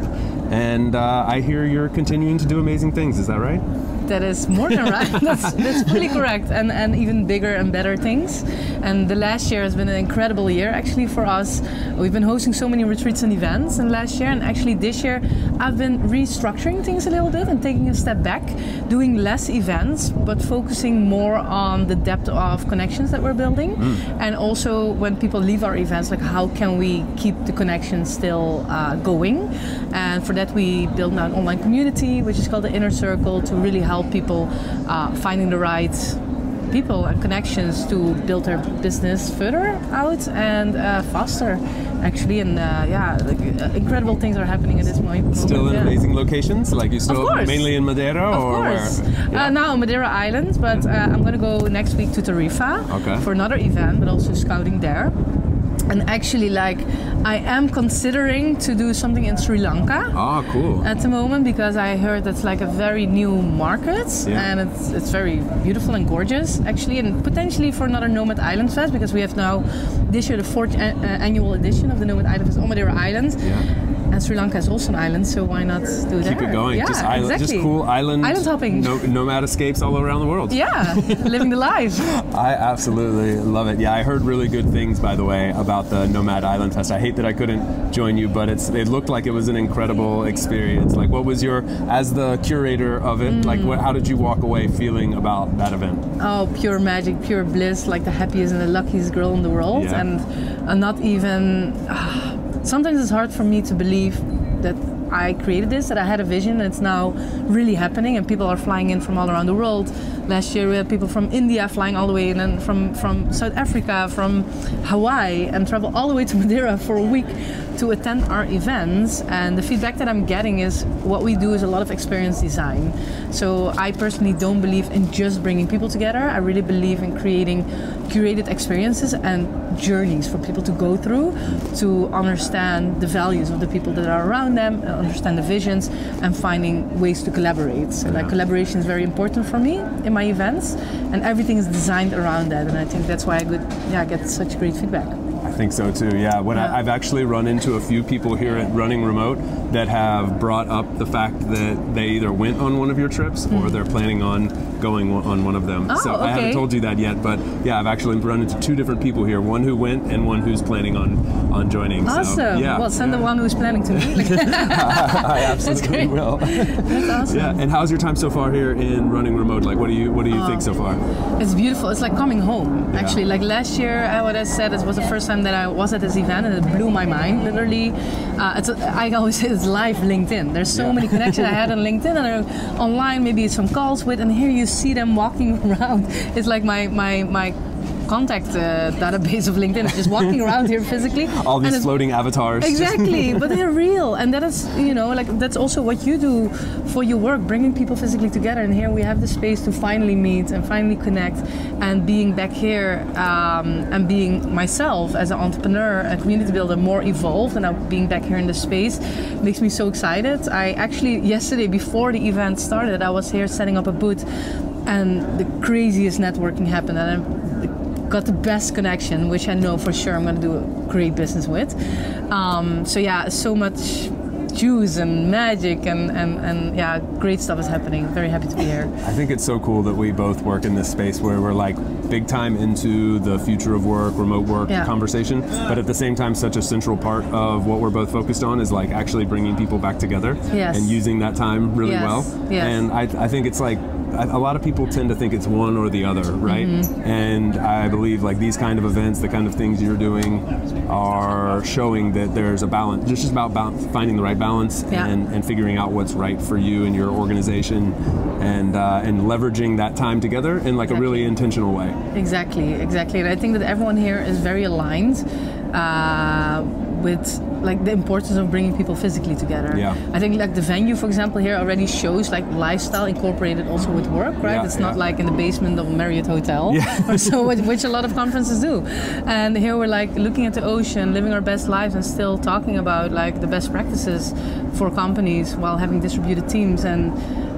And I hear you're continuing to do amazing things. Is that right?
That is more than right. That's fully correct, and even bigger and better things. And the last year has been an incredible year actually for us. We've been hosting so many retreats and events in last year, and actually this year I've been restructuring things a little bit and taking a step back, doing less events but focusing more on the depth of connections that we're building. And also when people leave our events, like how can we keep the connections still going. And for that we built now an online community which is called the Inner Circle to really help people finding the right people and connections to build their business further out and faster actually. And incredible things are happening at this moment.
Still in amazing locations? Like you still mainly in Madeira?
Of course. Now on Madeira Island, but I'm going to go next week to Tarifa for another event, but also scouting there. And actually, I am considering to do something in Sri Lanka.
Oh, cool.
At the moment, because I heard that's a very new market, and it's very beautiful and gorgeous, actually, and potentially for another Nomad Island Fest, because we have now this year the 4th annual edition of the Nomad Island Fest on Madeira Island. Yeah. And Sri Lanka is also an island, so why not do that?
Keep it going.
Yeah,
just cool island
hopping.
Nomad escapes all around the world.
Yeah, living the life.
I absolutely love it. Yeah, I heard really good things, by the way, about the Nomad Island Fest. I hate that I couldn't join you, but it looked like it was an incredible experience. Like, what was as the curator of it, how did you walk away feeling about that event?
Oh, pure magic, pure bliss, like the happiest and the luckiest girl in the world.
Yeah.
And not even... sometimes it's hard for me to believe that I created this, that I had a vision, and it's now really happening, and people are flying in from all around the world. Last year we had people from India flying all the way in, and from South Africa, from Hawaii, and travel all the way to Madeira for a week to attend our events. And the feedback that I'm getting is what we do is a lot of experience design. So I personally don't believe in just bringing people together. I really believe in creating curated experiences and journeys for people to go through to understand the values of the people that are around them, understand the visions, and finding ways to collaborate. So collaboration is very important for me in my events, and everything is designed around that, and I think that's why I get such great feedback.
I think so too. Yeah, I've actually run into a few people here at Running Remote that have brought up the fact that they either went on one of your trips or they're planning on going on one of them.
Oh,
so
okay.
I haven't told you that yet, but yeah, I've actually run into 2 different people here, one who went and one who's planning on joining.
Awesome.
So, yeah.
Well, send the one who's planning to me.
I absolutely will.
That's awesome.
Yeah, and how's your time so far here in Running Remote? Like, what do you think so far?
It's beautiful. It's like coming home, actually. Like last year, what I said, it was the first time that I was at this event, and it blew my mind, literally. I always say it's live LinkedIn. There's so many connections I had on LinkedIn, and online, maybe some calls with, and here you see them walking around. It's like my contact database of LinkedIn is just walking around here physically.
All these floating avatars.
Exactly, but they're real, and that is, that's also what you do for your work, bringing people physically together. And here we have the space to finally meet and finally connect. And being back here and being myself as an entrepreneur, a community builder, more evolved, and now being back here in the space makes me so excited. I actually yesterday, before the event started, I was here setting up a booth, and the craziest networking happened, and I got the best connection, which I know for sure I'm going to do a great business with. So yeah, so much juice and magic and yeah, great stuff is happening. Very happy to be here.
I think it's so cool that we both work in this space where we're like big time into the future of work, remote work conversation, but at the same time, such a central part of what we're both focused on is like actually bringing people back together and using that time really well. Yes. And I think it's like, a lot of people tend to think it's one or the other, right? And I believe like these kind of events, the kind of things you're doing are showing that there's a balance. It's just about finding the right balance and figuring out what's right for you and your organization and leveraging that time together in like a really intentional way. Exactly.
And I think that everyone here is very aligned with like the importance of bringing people physically together. I think like the venue, for example, here already shows like lifestyle incorporated also with work, right? It's not like in the basement of a Marriott hotel or so, which a lot of conferences do. And here we're like looking at the ocean, living our best lives, and still talking about like the best practices for companies while having distributed teams. And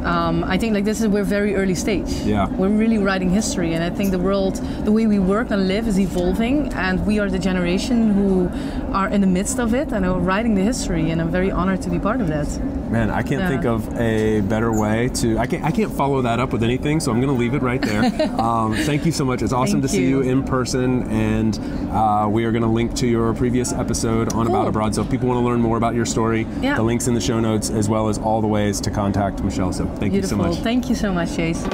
I think like we're very early stage. We're really writing history, and I think the world, the way we work and live is evolving, and we are the generation who are in the midst of it and are writing the history, and I'm very honored to be part of that.
Man, I can't think of a better way to, I can't follow that up with anything, so I'm going to leave it right there. Thank you so much. It's awesome to see you in person, and we are going to link to your previous episode on About Abroad, so if people want to learn more about your story, the link's in the show notes, as well as all the ways to contact Michelle. So thank you so much.
Thank you so much, Chase.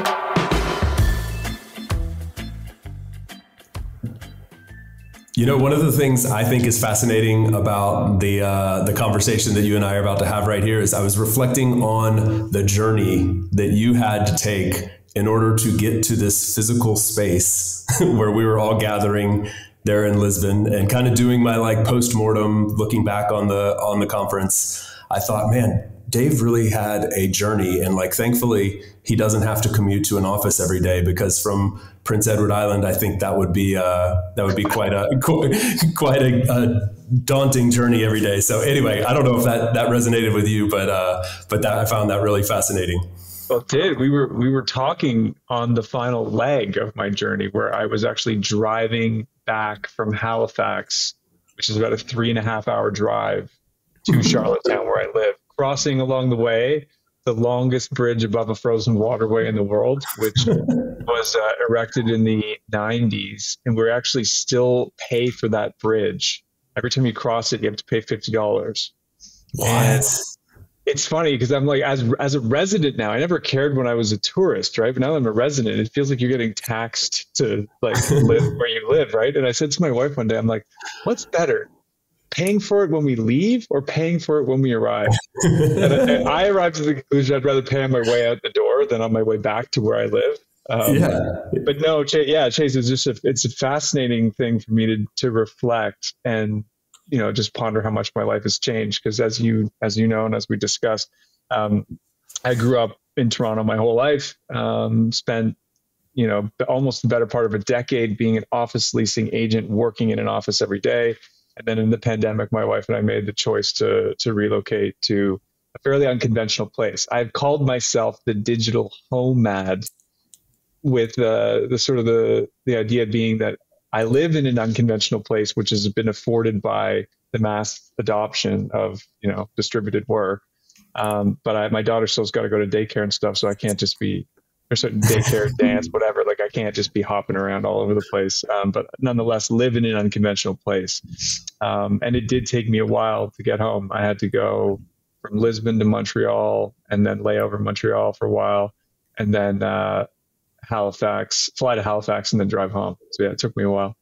You know, one of the things I think is fascinating about the conversation that you and I are about to have right here is I was reflecting on the journey that you had to take in order to get to this physical space where we were all gathering there in Lisbon, and kind of doing my like post-mortem, looking back on the conference. I thought, man, Dave really had a journey, and like thankfully he doesn't have to commute to an office every day, because from Prince Edward Island, I think that would be quite a daunting journey every day. So anyway, I don't know if that resonated with you, but that I found that really fascinating.
Well, it did. We were talking on the final leg of my journey, where I was actually driving back from Halifax, which is about a 3.5-hour drive to Charlottetown, where I live, crossing along the way the longest bridge above a frozen waterway in the world, which was erected in the 90s. And we're actually still pay for that bridge. Every time you cross it, you have to pay $50.
What?
And it's funny because I'm like, as a resident now, I never cared when I was a tourist, right? But now I'm a resident. It feels like you're getting taxed to like live where you live, right? And I said to my wife one day, I'm like, what's better? Paying for it when we leave or paying for it when we arrive? And I arrived to the conclusion I'd rather pay on my way out the door than on my way back to where I live. But no, Chase, it's a fascinating thing for me to reflect and, you know, just ponder how much my life has changed. Because as you know, and as we discussed, I grew up in Toronto my whole life, spent, you know, almost the better part of a decade being an office leasing agent, working in an office every day. And then in the pandemic, my wife and I made the choice to relocate to a fairly unconventional place. I've called myself the digital homad, with the idea being that I live in an unconventional place, which has been afforded by the mass adoption of, distributed work. But my daughter still's got to go to daycare and stuff, so I can't just be, there's certain daycare, dance, whatever. Like I can't just be hopping around all over the place. But nonetheless, live in an unconventional place. And it did take me a while to get home. I had to go from Lisbon to Montreal and then lay over in Montreal for a while, and then fly to Halifax and then drive home. So yeah, it took me a while.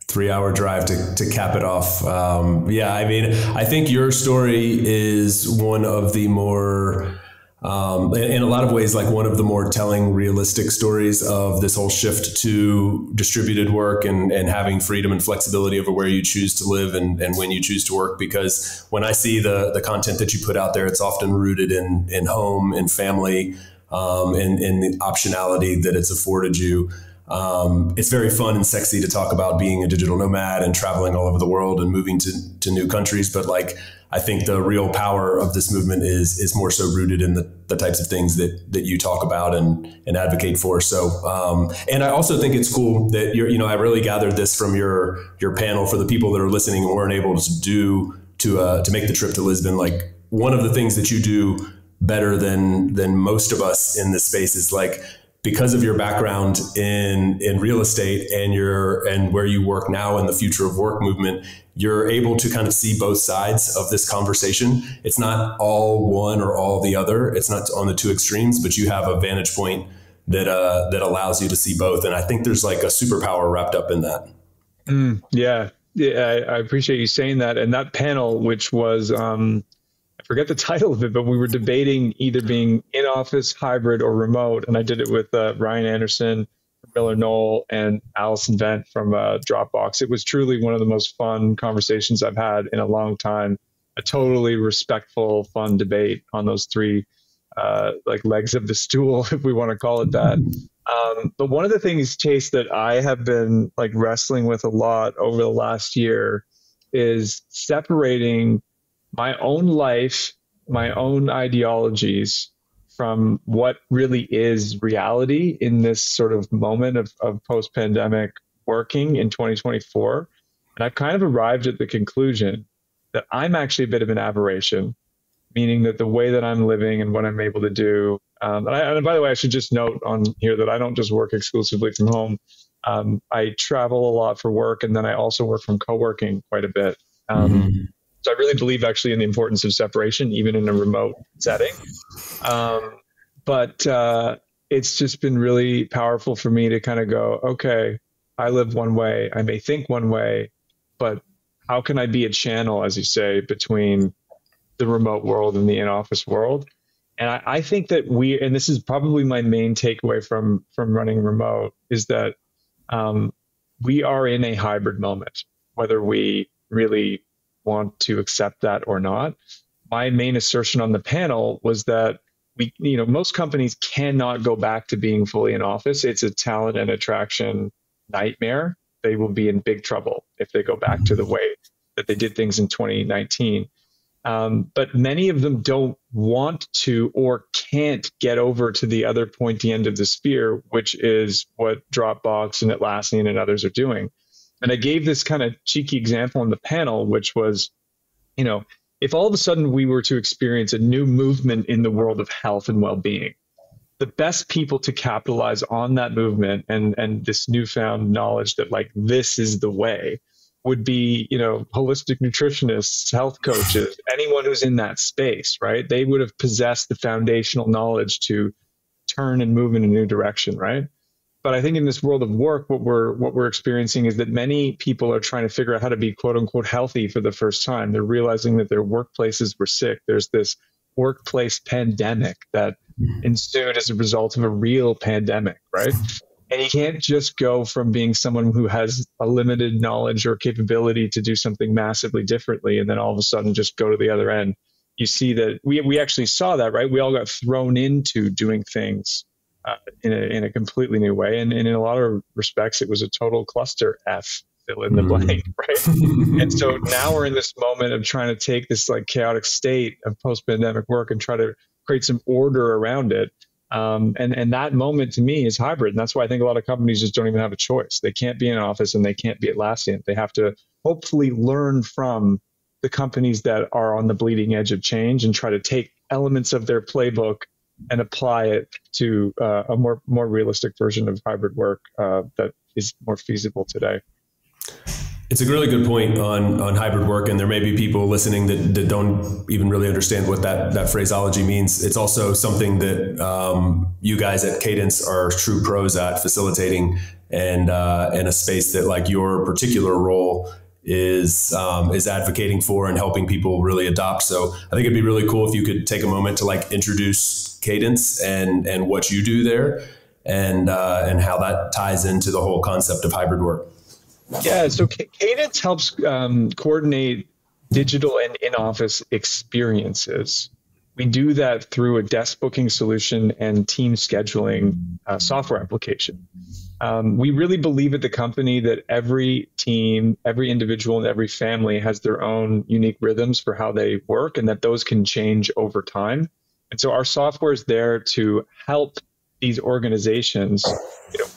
3-hour drive to cap it off. I think your story is one of the more, in a lot of ways, like one of the more telling, realistic stories of this whole shift to distributed work and having freedom and flexibility over where you choose to live and when you choose to work. Because when I see the content that you put out there, it's often rooted in home and family, and the optionality that it's afforded you. It's very fun and sexy to talk about being a digital nomad and traveling all over the world and moving to new countries. But I think the real power of this movement is more so rooted in the types of things that you talk about and advocate for. So, and I also think it's cool that I really gathered this from your panel for the people that are listening and weren't able to make the trip to Lisbon. Like, one of the things that you do better than most of us in this space is, like, because of your background in real estate and where you work now in the future of work movement, you're able to kind of see both sides of this conversation. It's not all one or all the other. It's not on the two extremes, but you have a vantage point that allows you to see both. And I think there's like a superpower wrapped up in that.
Yeah, I appreciate you saying that. And that panel, which was, I forget the title of it, but we were debating either being in office, hybrid, or remote. And I did it with Ryan Anderson, Miller Knoll, and Allison Vent from Dropbox. It was truly one of the most fun conversations I've had in a long time. A totally respectful, fun debate on those three legs of the stool, if we want to call it that. But one of the things, Chase, that I have been wrestling with a lot over the last year is separating my own life, my own ideologies from what really is reality in this sort of moment of post-pandemic working in 2024. And I've kind of arrived at the conclusion that I'm actually a bit of an aberration, meaning that the way that I'm living and what I'm able to do. And by the way, I should just note on here that I don't just work exclusively from home. I travel a lot for work, and then I also work from co-working quite a bit. So I really believe actually in the importance of separation, even in a remote setting. But it's just been really powerful for me to kind of go, okay, I live one way, I may think one way, but how can I be a channel, as you say, between the remote world and the in-office world? And I think that and this is probably my main takeaway from running remote, is that we are in a hybrid moment, whether we really want to accept that or not. My main assertion on the panel was that most companies cannot go back to being fully in office. It's a talent and attraction nightmare. They will be in big trouble if they go back to the way that they did things in 2019. But many of them don't want to or can't get over to the other pointy end of the spear, which is what Dropbox and Atlassian and others are doing. And I gave this kind of cheeky example on the panel, which was, if all of a sudden we were to experience a new movement in the world of health and well-being, the best people to capitalize on that movement and this newfound knowledge that this is the way would be, holistic nutritionists, health coaches, anyone who's in that space, right? They would have possessed the foundational knowledge to turn and move in a new direction, right? But I think in this world of work, what we're experiencing is that many people are trying to figure out how to be quote unquote healthy for the first time. They're realizing that their workplaces were sick. There's this workplace pandemic that ensued as a result of a real pandemic, right? And you can't just go from being someone who has a limited knowledge or capability to do something massively differently and then all of a sudden just go to the other end. You see that we actually saw that, right? We all got thrown into doing things in a completely new way. And in a lot of respects, it was a total cluster F, fill in the blank, right? And so now we're in this moment of trying to take this chaotic state of post-pandemic work and try to create some order around it. And that moment to me is hybrid. And that's why I think a lot of companies just don't even have a choice. They can't be in an office and they can't be Atlassian. They have to hopefully learn from the companies that are on the bleeding edge of change and try to take elements of their playbook and apply it to a more realistic version of hybrid work that is more feasible today.
It's a really good point on hybrid work, and there may be people listening that don't even really understand what that phraseology means. It's also something that you guys at Cadence are true pros at facilitating, and in a space that like your particular role is advocating for and helping people really adopt. So I think it'd be really cool if you could take a moment to like introduce Cadence and what you do there, and how that ties into the whole concept of hybrid work.
Yeah, so Cadence helps coordinate digital and in-office experiences. We do that through a desk booking solution and team scheduling software application. We really believe at the company that every team, every individual, and every family has their own unique rhythms for how they work, and that those can change over time. And so our software is there to help these organizations,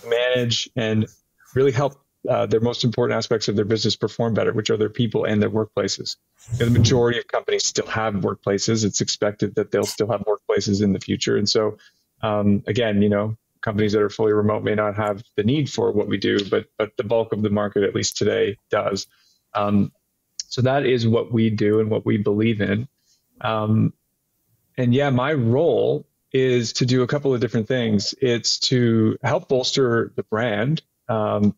manage and really help their most important aspects of their business perform better, which are their people and their workplaces. The majority of companies still have workplaces. It's expected that they'll still have workplaces in the future. And so, again, companies that are fully remote may not have the need for what we do, but the bulk of the market, at least today, does. So that is what we do and what we believe in. And yeah, my role is to do a couple of different things. It's to help bolster the brand.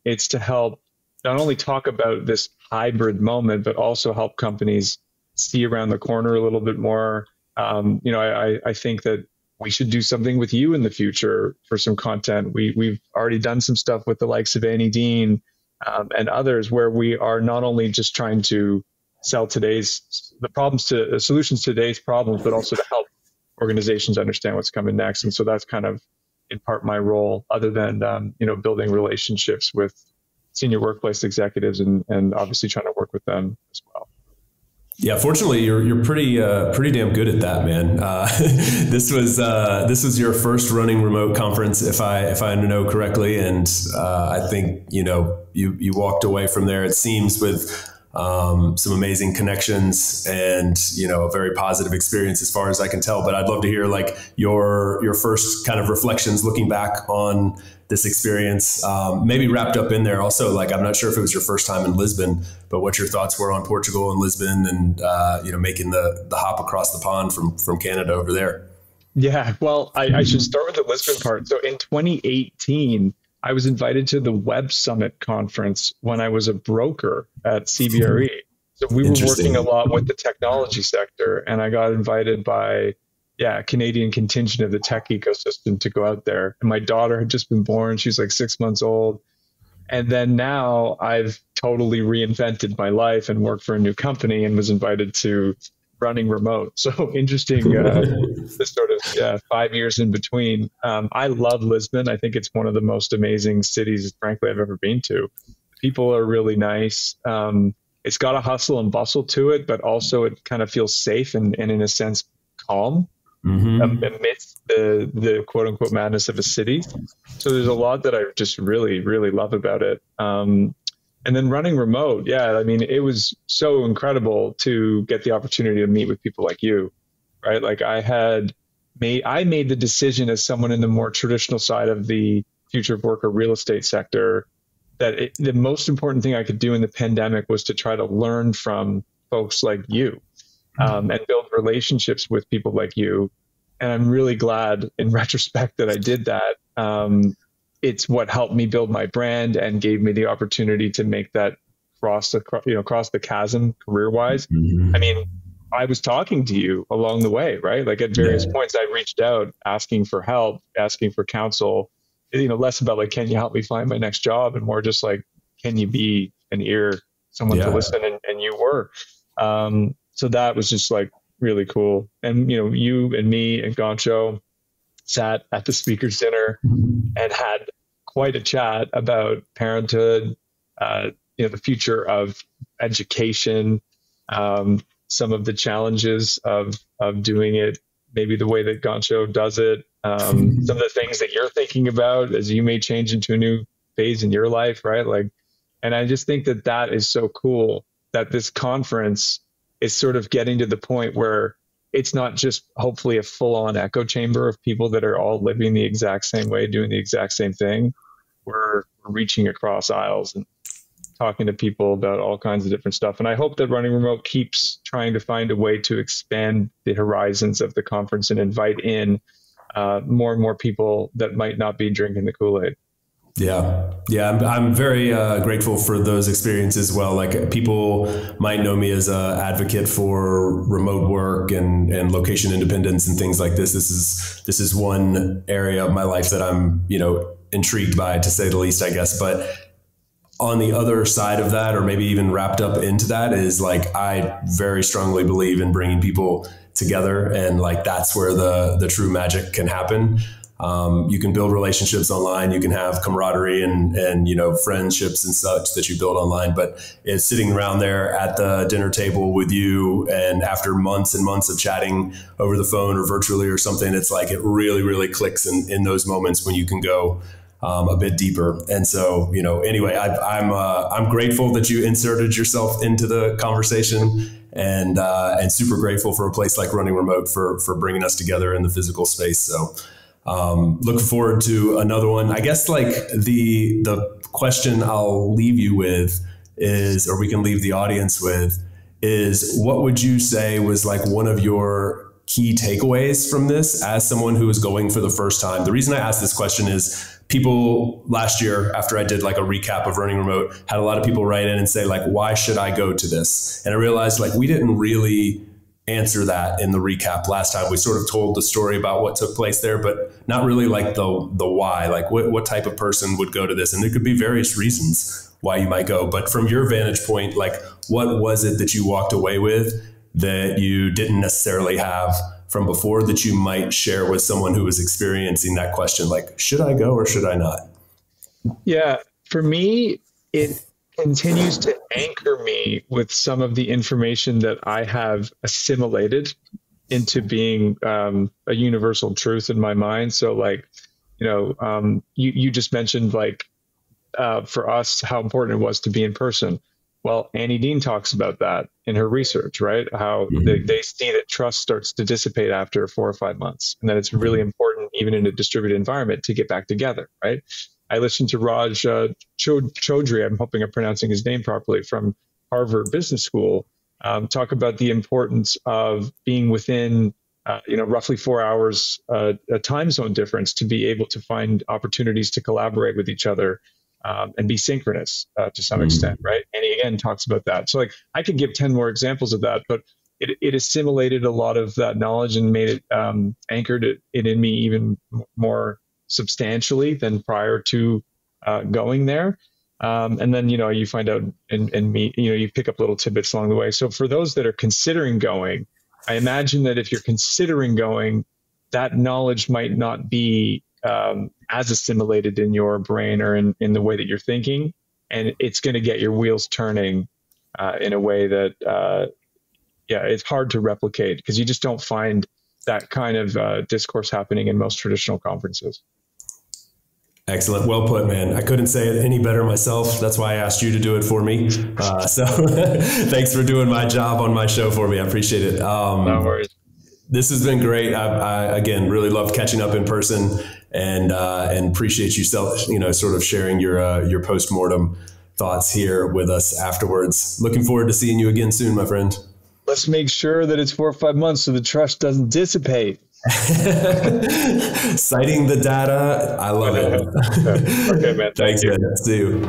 It's to help not only talk about this hybrid moment, but also help companies see around the corner a little bit more. I think that we should do something with you in the future for some content. We've already done some stuff with the likes of Annie Dean and others, where we are not only just trying to sell solutions to today's problems, but also to help organizations understand what's coming next. And so that's kind of in part my role, other than building relationships with senior workplace executives and obviously trying to work with them as well.
Yeah, fortunately, you're pretty damn good at that, man. This was your first running remote conference, if I know correctly, and I think you walked away from there, it seems, with some amazing connections and a very positive experience as far as I can tell. But I'd love to hear like your first kind of reflections looking back on this experience, maybe wrapped up in there also. Like, I'm not sure if it was your first time in Lisbon, but what your thoughts were on Portugal and Lisbon, and making the hop across the pond from Canada over there.
Yeah, well, I should start with the Lisbon part. So in 2018, I was invited to the Web Summit conference when I was a broker at CBRE. So we were working a lot with the technology sector, and I got invited by a Canadian contingent of the tech ecosystem to go out there. And my daughter had just been born. She's like 6 months old. And then now I've totally reinvented my life and worked for a new company and was invited to running remote. So interesting, this sort of 5 years in between. I love Lisbon. I think it's one of the most amazing cities, frankly, I've ever been to. People are really nice. It's got a hustle and bustle to it, but also it kind of feels safe and in a sense, calm amidst the quote unquote madness of a city. So there's a lot that I just really, really love about it. And then running remote, it was so incredible to get the opportunity to meet with people like you, right? Like I made the decision as someone in the more traditional side of the future of work or real estate sector that the most important thing I could do in the pandemic was to try to learn from folks like you and build relationships with people like you. And I'm really glad in retrospect that I did that. It's what helped me build my brand and gave me the opportunity to make that cross the chasm career-wise. I mean, I was talking to you along the way, right? Like at various points, I reached out asking for help, asking for counsel. Less about like, can you help me find my next job, and more just like, can you be an ear, someone to listen, and you were. So that was just like really cool. And you and me and Goncho sat at the speaker's dinner and had quite a chat about parenthood, the future of education, some of the challenges of doing it maybe the way that Goncho does it, some of the things that you're thinking about as you may change into a new phase in your life, right? Like, and I just think that that is so cool that this conference is sort of getting to the point where it's not just hopefully a full-on echo chamber of people that are all living the exact same way, doing the exact same thing. We're reaching across aisles and talking to people about all kinds of different stuff. And I hope that Running Remote keeps trying to find a way to expand the horizons of the conference and invite in more and more people that might not be drinking the Kool-Aid.
Yeah. I'm very grateful for those experiences as well. Like, people might know me as an advocate for remote work and location independence and things like this. This is one area of my life that I'm, intrigued by, to say the least, I guess. But on the other side of that, or maybe even wrapped up into that, is like, I very strongly believe in bringing people together, and like that's where the true magic can happen. You can build relationships online, you can have camaraderie and friendships and such that you build online, but it's sitting around there at the dinner table with you, and after months and months of chatting over the phone or virtually or something, it's like it really, really clicks in those moments when you can go a bit deeper. And so, anyway, I'm grateful that you inserted yourself into the conversation, and super grateful for a place like Running Remote for bringing us together in the physical space. So looking forward to another one. I guess like the question I'll leave you with is, or we can leave the audience with, is what would you say was like one of your key takeaways from this as someone who is going for the first time? The reason I asked this question is people last year, after I did like a recap of Running Remote, had a lot of people write in and say like, why should I go to this? And I realized like we didn't really answer that in the recap last time. We sort of told the story about what took place there, but not really like the why, like what type of person would go to this. And there could be various reasons why you might go, but from your vantage point, like what was it that you walked away with that you didn't necessarily have from before that you might share with someone who was experiencing that question, like, should I go or should I not?
Yeah, for me, it continues to anchor me with some of the information that I have assimilated into being a universal truth in my mind. So like, you just mentioned like, for us, how important it was to be in person. Well, Annie Dean talks about that in her research, right? How they see that trust starts to dissipate after 4 or 5 months. And that it's really important, even in a distributed environment, to get back together, right? I listened to Raj Chaudhry, I'm hoping I'm pronouncing his name properly, from Harvard Business School, talk about the importance of being within, roughly 4 hours a time zone difference to be able to find opportunities to collaborate with each other and be synchronous to some extent, right? And he again talks about that. So like I could give 10 more examples of that, but it assimilated a lot of that knowledge and made it anchored it in me even more substantially than prior to going there. And then, you find out and meet, you pick up little tidbits along the way. So for those that are considering going, I imagine that if you're considering going, that knowledge might not be as assimilated in your brain or in the way that you're thinking. And it's going to get your wheels turning in a way that, it's hard to replicate because you just don't find that kind of discourse happening in most traditional conferences.
Excellent. Well put, man. I couldn't say it any better myself. That's why I asked you to do it for me. So thanks for doing my job on my show for me. I appreciate it.
No worries.
This has been great. I again, really loved catching up in person and appreciate you sort of sharing your postmortem thoughts here with us afterwards. Looking forward to seeing you again soon, my friend.
Let's make sure that it's 4 or 5 months so the trust doesn't dissipate.
Citing the data. I love it.
Okay, man.
Thanks, man. See you.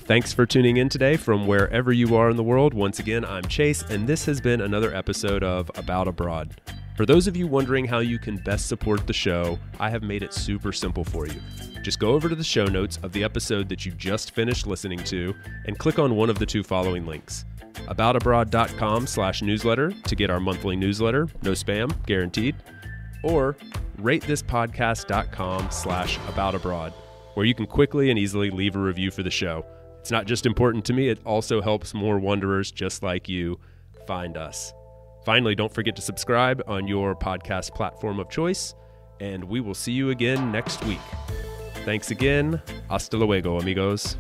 Thanks for tuning in today from wherever you are in the world. Once again, I'm Chase, and this has been another episode of About Abroad. For those of you wondering how you can best support the show, I have made it super simple for you. Just go over to the show notes of the episode that you just finished listening to and click on one of the two following links. aboutabroad.com/newsletter to get our monthly newsletter, no spam, guaranteed, or ratethispodcast.com/aboutabroad, where you can quickly and easily leave a review for the show. It's not just important to me, it also helps more wanderers just like you find us. Finally, don't forget to subscribe on your podcast platform of choice, and we will see you again next week. Thanks again. Hasta luego, amigos.